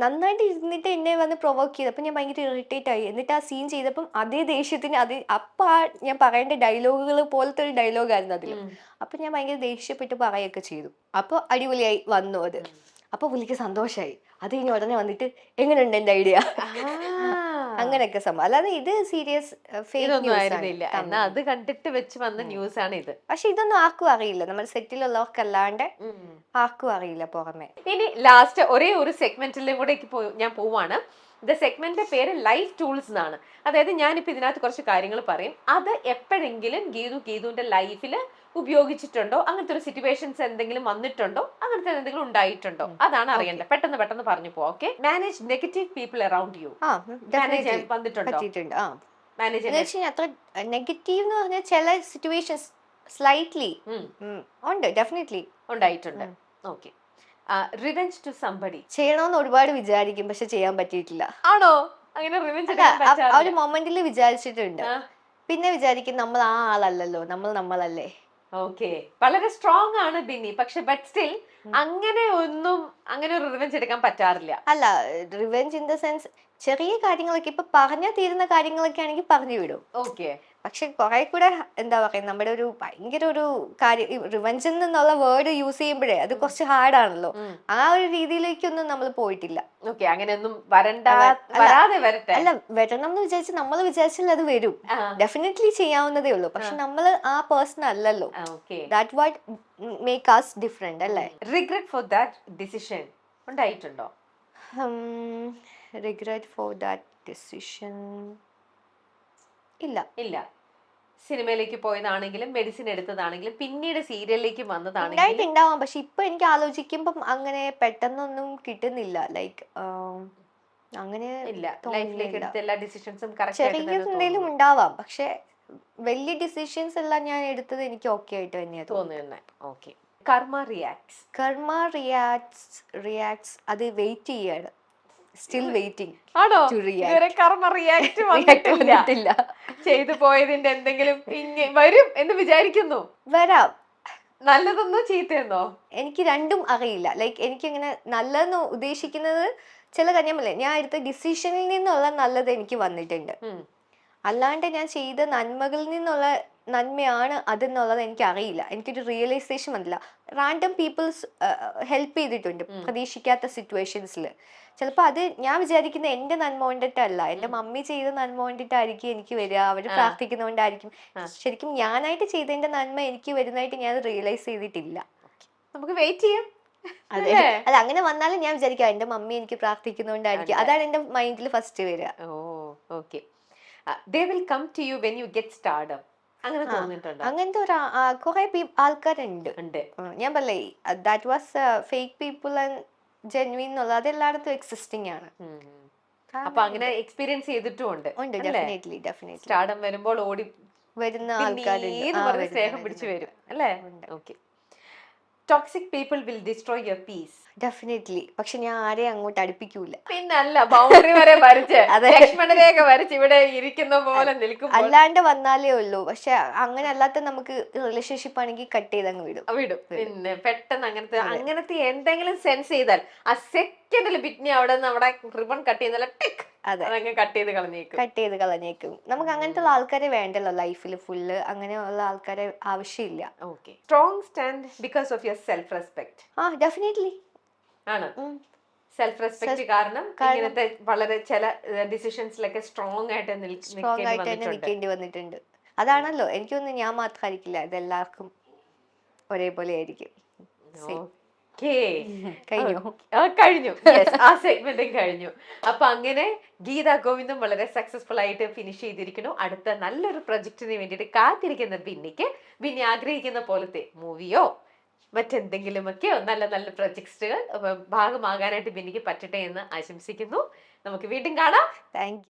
നന്നായിട്ട് ഇരുന്നിട്ട് എന്നെ വന്ന് പ്രൊവോക്ക് ചെയ്തു. അപ്പൊ ഞാൻ ഭയങ്കര ഇറിറ്റേറ്റ് ആയി. എന്നിട്ട് ആ സീൻ ചെയ്തപ്പം അതേ ദേഷ്യത്തിന് അപ്പൊ ഞാൻ പറയേണ്ട ഡയലോഗുകൾ പോലത്തെ ഒരു ഡയലോഗായിരുന്നു അതിൽ. അപ്പൊ ഞാൻ ഭയങ്കര ദേഷ്യപ്പെട്ട് പറയുകയൊക്കെ ചെയ്തു. അപ്പൊ അടിപൊളിയായി വന്നു അത്. അപ്പൊ പുള്ളിക്ക് സന്തോഷമായി. അത് കഴിഞ്ഞ് ഉടനെ വന്നിട്ട് എങ്ങനെയുണ്ട് എന്റെ ഐഡിയ, അങ്ങനെയൊക്കെ സംഭവം. അല്ലാതെ ഇത് സീരിയസ് ഫേക്ക് ന്യൂസ് അത് കണ്ടിട്ട് വെച്ച് വന്ന ന്യൂസ് ആണ് ഇത്. പക്ഷെ ഇതൊന്നും ആർക്കും അറിയില്ല, നമ്മുടെ സെറ്റിലുള്ളവർക്കല്ലാണ്ട് ആർക്കും അറിയില്ല പുറമെ. ഇനി ലാസ്റ്റ് ഒരേ ഒരു സെഗ്മെന്റിലും കൂടെ ഞാൻ പോവാണ്. സെഗ്മെന്റിന്റെ പേര് ലൈഫ് ടൂൾസ് എന്നാണ്. അതായത് ഞാനിപ്പോ ഇതിനകത്ത് കുറച്ച് കാര്യങ്ങൾ പറയും. അത് എപ്പോഴെങ്കിലും ഗീതുവിന്റെ ലൈഫിൽ ഉപയോഗിച്ചിട്ടുണ്ടോ, അങ്ങനത്തെ ഒരു സിറ്റുവേഷൻസ് എന്തെങ്കിലും വന്നിട്ടുണ്ടോ, അങ്ങനത്തെ എന്തെങ്കിലും ഉണ്ടായിട്ടുണ്ടോ, അതാണ് അറിയേണ്ടത്. പെട്ടെന്ന് പറഞ്ഞു പോവാം. Okay, manage negative people around you. വന്നിട്ടുണ്ടോ? അത്ര നെഗറ്റീവ് എന്ന് പറഞ്ഞാൽ ചില സിറ്റുവേഷൻസ് സ്ലൈറ്റ്ലി ഉണ്ട്, ഡെഫിനറ്റ്ലി ഉണ്ടായിട്ടുണ്ട്. ഓക്കെ, റിവെഞ്ച് ടു സംബഡി ചെയ്യണമെന്ന് ഒരുപാട് വിചാരിക്കും, പക്ഷെ ചെയ്യാൻ പറ്റിയിട്ടില്ല. ആണോ? അങ്ങനെ റിവെഞ്ച് ആ ഒരു മൊമെന്റിൽ വിചാരിച്ചിട്ടുണ്ട്, പിന്നെ വിചാരിക്കും നമ്മൾ ആ ആളല്ലല്ലോ, നമ്മളല്ലേ. ഓക്കെ, വളരെ സ്ട്രോങ് ആണ് ബിന്നി. പക്ഷെ ബട്ട് സ്റ്റിൽ അങ്ങനെ ഒരു റിവെഞ്ച് എടുക്കാൻ പറ്റാറില്ല. അല്ല, റിവെഞ്ച് ഇൻ ദ സെൻസ് ചെറിയ കാര്യങ്ങളൊക്കെ ഇപ്പൊ പറഞ്ഞു തീരുന്ന കാര്യങ്ങളൊക്കെ ആണെങ്കിൽ പറഞ്ഞു വിടും. ഓക്കെ, പക്ഷെ കുറെ കൂടെ എന്താ പറയാ, നമ്മുടെ ഒരു ഭയങ്കര ഒരു കാര്യം റിവെഞ്ച് എന്നുള്ള വേർഡ് യൂസ് ചെയ്യുമ്പോഴേ അത് കുറച്ച് ഹാർഡാണല്ലോ. ആ ഒരു രീതിയിലേക്കൊന്നും നമ്മൾ പോയിട്ടില്ല. ഓക്കെ, അങ്ങനെയൊന്നും വരാതെ വരട്ടെ. അല്ല, വരണം എന്ന് വിചാരിച്ച് നമ്മൾ വിചാരിച്ചാൽ അത് വരും. ഡെഫിനറ്റ്ലി ചെയ്യാവുന്നതേ ഉള്ളൂ. പക്ഷെ നമ്മൾ ആ പേഴ്സൺ അല്ലല്ലോ. That what make us different അല്ലേ. റിഗ്രറ്റ് ഫോർ ദാറ്റ് ഡിസിഷൻ ഉണ്ടായിട്ടുണ്ടോ? റിഗ്രറ്റ് ഫോർ ദാറ്റ് ഡിസിഷൻ ഇല്ല. സിനിമയിലേക്ക് പോയതാണെങ്കിലും മെഡിസിൻ എടുത്തതാണെങ്കിലും പിന്നീട് സീരിയലിലേക്ക് വന്നതാണെങ്കിലും ഉണ്ടാവാം. പക്ഷെ ഇപ്പൊ എനിക്ക് ആലോചിക്കുമ്പം അങ്ങനെ പെട്ടെന്നൊന്നും കിട്ടുന്നില്ല. ലൈക്ക് അങ്ങനെ ചെറിയ ഉണ്ടാവാം, പക്ഷെ വലിയ ഡിസിഷൻസ് എല്ലാം ഞാൻ എടുത്തത് എനിക്ക് ഓക്കെ ആയിട്ട് തന്നെയാണ് തോന്നുന്നത്. ഓക്കെ, കർമ്മ റിയാക്ട്സ്. കർമ്മ റിയാക്ട്സ് അത് വെയിറ്റ് ചെയ്യാണ്, സ്റ്റിൽ വെയിറ്റിംഗ് ആണോ? to react. ഇതുവരെ കർമ്മ റിയാക്ട് വന്നിട്ടില്ല. ചെയ്തു പോയതിന്റെ എന്തെങ്കിലും വരും എന്ന് വിചാരിക്കുന്നു. വരാം. നല്ലതെന്നോ ചീത്തയെന്നോ? എനിക്ക് രണ്ടും അറിയില്ല. ലൈക്ക് എനിക്കിങ്ങനെ നല്ലതെന്ന് ഉദ്ദേശിക്കുന്നത് ചില കാര്യമല്ലേ, ഞാൻ എടുത്ത ഡിസിഷനിൽ നിന്നുള്ള നല്ലത് എനിക്ക് വന്നിട്ടുണ്ട്. അല്ലാണ്ട് ഞാൻ ചെയ്ത നന്മകളിൽ നിന്നുള്ള നന്മയാണ് അതെന്നുള്ളത് എനിക്ക് അറിയില്ല. എനിക്കൊരു റിയലൈസേഷൻ വന്നില്ല. റാൻഡം പീപ്പിൾസ് ഹെൽപ്പ് ചെയ്തിട്ടുണ്ട് പ്രതീക്ഷിക്കാത്ത സിറ്റുവേഷൻസിൽ. ചിലപ്പോൾ അത് ഞാൻ വിചാരിക്കുന്ന എൻ്റെ നന്മ കൊണ്ടിട്ടല്ല, എൻ്റെ മമ്മി ചെയ്ത നന്മ കൊണ്ടിട്ടായിരിക്കും എനിക്ക് വരിക, അവർ പ്രാർത്ഥിക്കുന്നതുകൊണ്ടായിരിക്കും. ശരിക്കും ഞാനായിട്ട് ചെയ്തതിന്റെ നന്മ എനിക്ക് വരുന്നതായിട്ട് ഞാൻ റിയലൈസ് ചെയ്തിട്ടില്ല. നമുക്ക് വെയിറ്റ് ചെയ്യാം. അതെ, അല്ല അങ്ങനെ വന്നാലും ഞാൻ വിചാരിക്കാം എൻ്റെ മമ്മി എനിക്ക് പ്രാർത്ഥിക്കുന്നതുകൊണ്ടായിരിക്കും. അതാണ് എൻ്റെ മൈൻഡിൽ ഫസ്റ്റ് വരിക. ഓ okay. They will come to you when you get stardom. അങ്ങനെ തോന്നിയിട്ടുണ്ടോ? അങ്ങനത്തെ ഒരു കുറെ ആൾക്കാരുണ്ട്. ഞാൻ പറയേ that was fake people and genuine എന്നുള്ളത് അതെല്ലായിടത്തും എക്സിസ്റ്റിംഗ് ആണ്. അപ്പൊ അങ്ങനെ എക്സ്പീരിയൻസ് ചെയ്തിട്ടുമുണ്ട്. ഡെഫിനറ്റ്ലി സ്റ്റാർഡം വരുമ്പോൾ ഓടി വരുന്ന ആൾക്കാരുണ്ട്, സ്നേഹം പിടിച്ചു വരും അല്ലേ? Okay. Toxic people will destroy your piece. Definitely. പക്ഷെ ഞാൻ ആരെയും അങ്ങോട്ട് അടുപ്പിക്കൂല. പിന്നല്ല, ബൗണ്ടറി വരെ വരച്ച് ലക്ഷ്മണരേഖ വരച്ച് ഇവിടെ ഇരിക്കുന്ന പോലെ നിൽക്കും. അല്ലാണ്ട് വന്നാലേ ഉള്ളൂ. പക്ഷെ അങ്ങനെ അല്ലാത്ത നമുക്ക് റിലേഷൻഷിപ്പ് ആണെങ്കിൽ കട്ട് ചെയ്ത് അങ്ങ് വിടും. പിന്നെ പെട്ടെന്ന് അങ്ങനത്തെ എന്തെങ്കിലും സെൻസ് ചെയ്താൽ ആ സെക്കൻഡിൽ ബിറ്റ്നി അവിടെ നമ്മുടെ റിബൺ കട്ട് ചെയ്യുന്ന ടിക് അതങ്ങ് കട്ട് ചെയ്ത് കളഞ്ഞേക്കും. നമുക്ക് അങ്ങനത്തെ ആൾക്കാരെ വേണ്ടല്ലോ ലൈഫിൽ ഫുള്ള്. അങ്ങനെയുള്ള ആൾക്കാരെ ആവശ്യമില്ല. Okay. Strong stand because of your self respect. Definitely ആണ്. സെൽഫ് റെസ്പെക്ട് കാരണം ഇങ്ങനത്തെ വളരെ ചില ഡിസിഷൻസിലൊക്കെ സ്ട്രോങ് ആയിട്ട് നിൽക്കേണ്ടി വന്നിട്ടുണ്ട്. അതാണല്ലോ എനിക്കൊന്നും ഞാൻ മാത്രമായിരിക്കില്ല, ഇതെല്ലാവർക്കും ഒരേപോലെ ആയിരിക്കും. കഴിഞ്ഞു. ആ സെഗ്മെന്റും കഴിഞ്ഞു. അപ്പൊ അങ്ങനെ ഗീതാ ഗോവിന്ദം വളരെ സക്സസ്ഫുൾ ആയിട്ട് ഫിനിഷ് ചെയ്തിരിക്കുന്നു. അടുത്ത നല്ലൊരു പ്രൊജക്ടിന് വേണ്ടിയിട്ട് കാത്തിരിക്കുന്ന ബിന്നി ആഗ്രഹിക്കുന്ന പോലത്തെ മൂവിയോ മറ്റെന്തെങ്കിലുമൊക്കെയോ നല്ല നല്ല പ്രൊജക്ട്സുകൾ ഭാഗമാകാനായിട്ട് ബിന്നിക്ക് പറ്റട്ടെ എന്ന് ആശംസിക്കുന്നു. നമുക്ക് വീണ്ടും കാണാം. Thank you.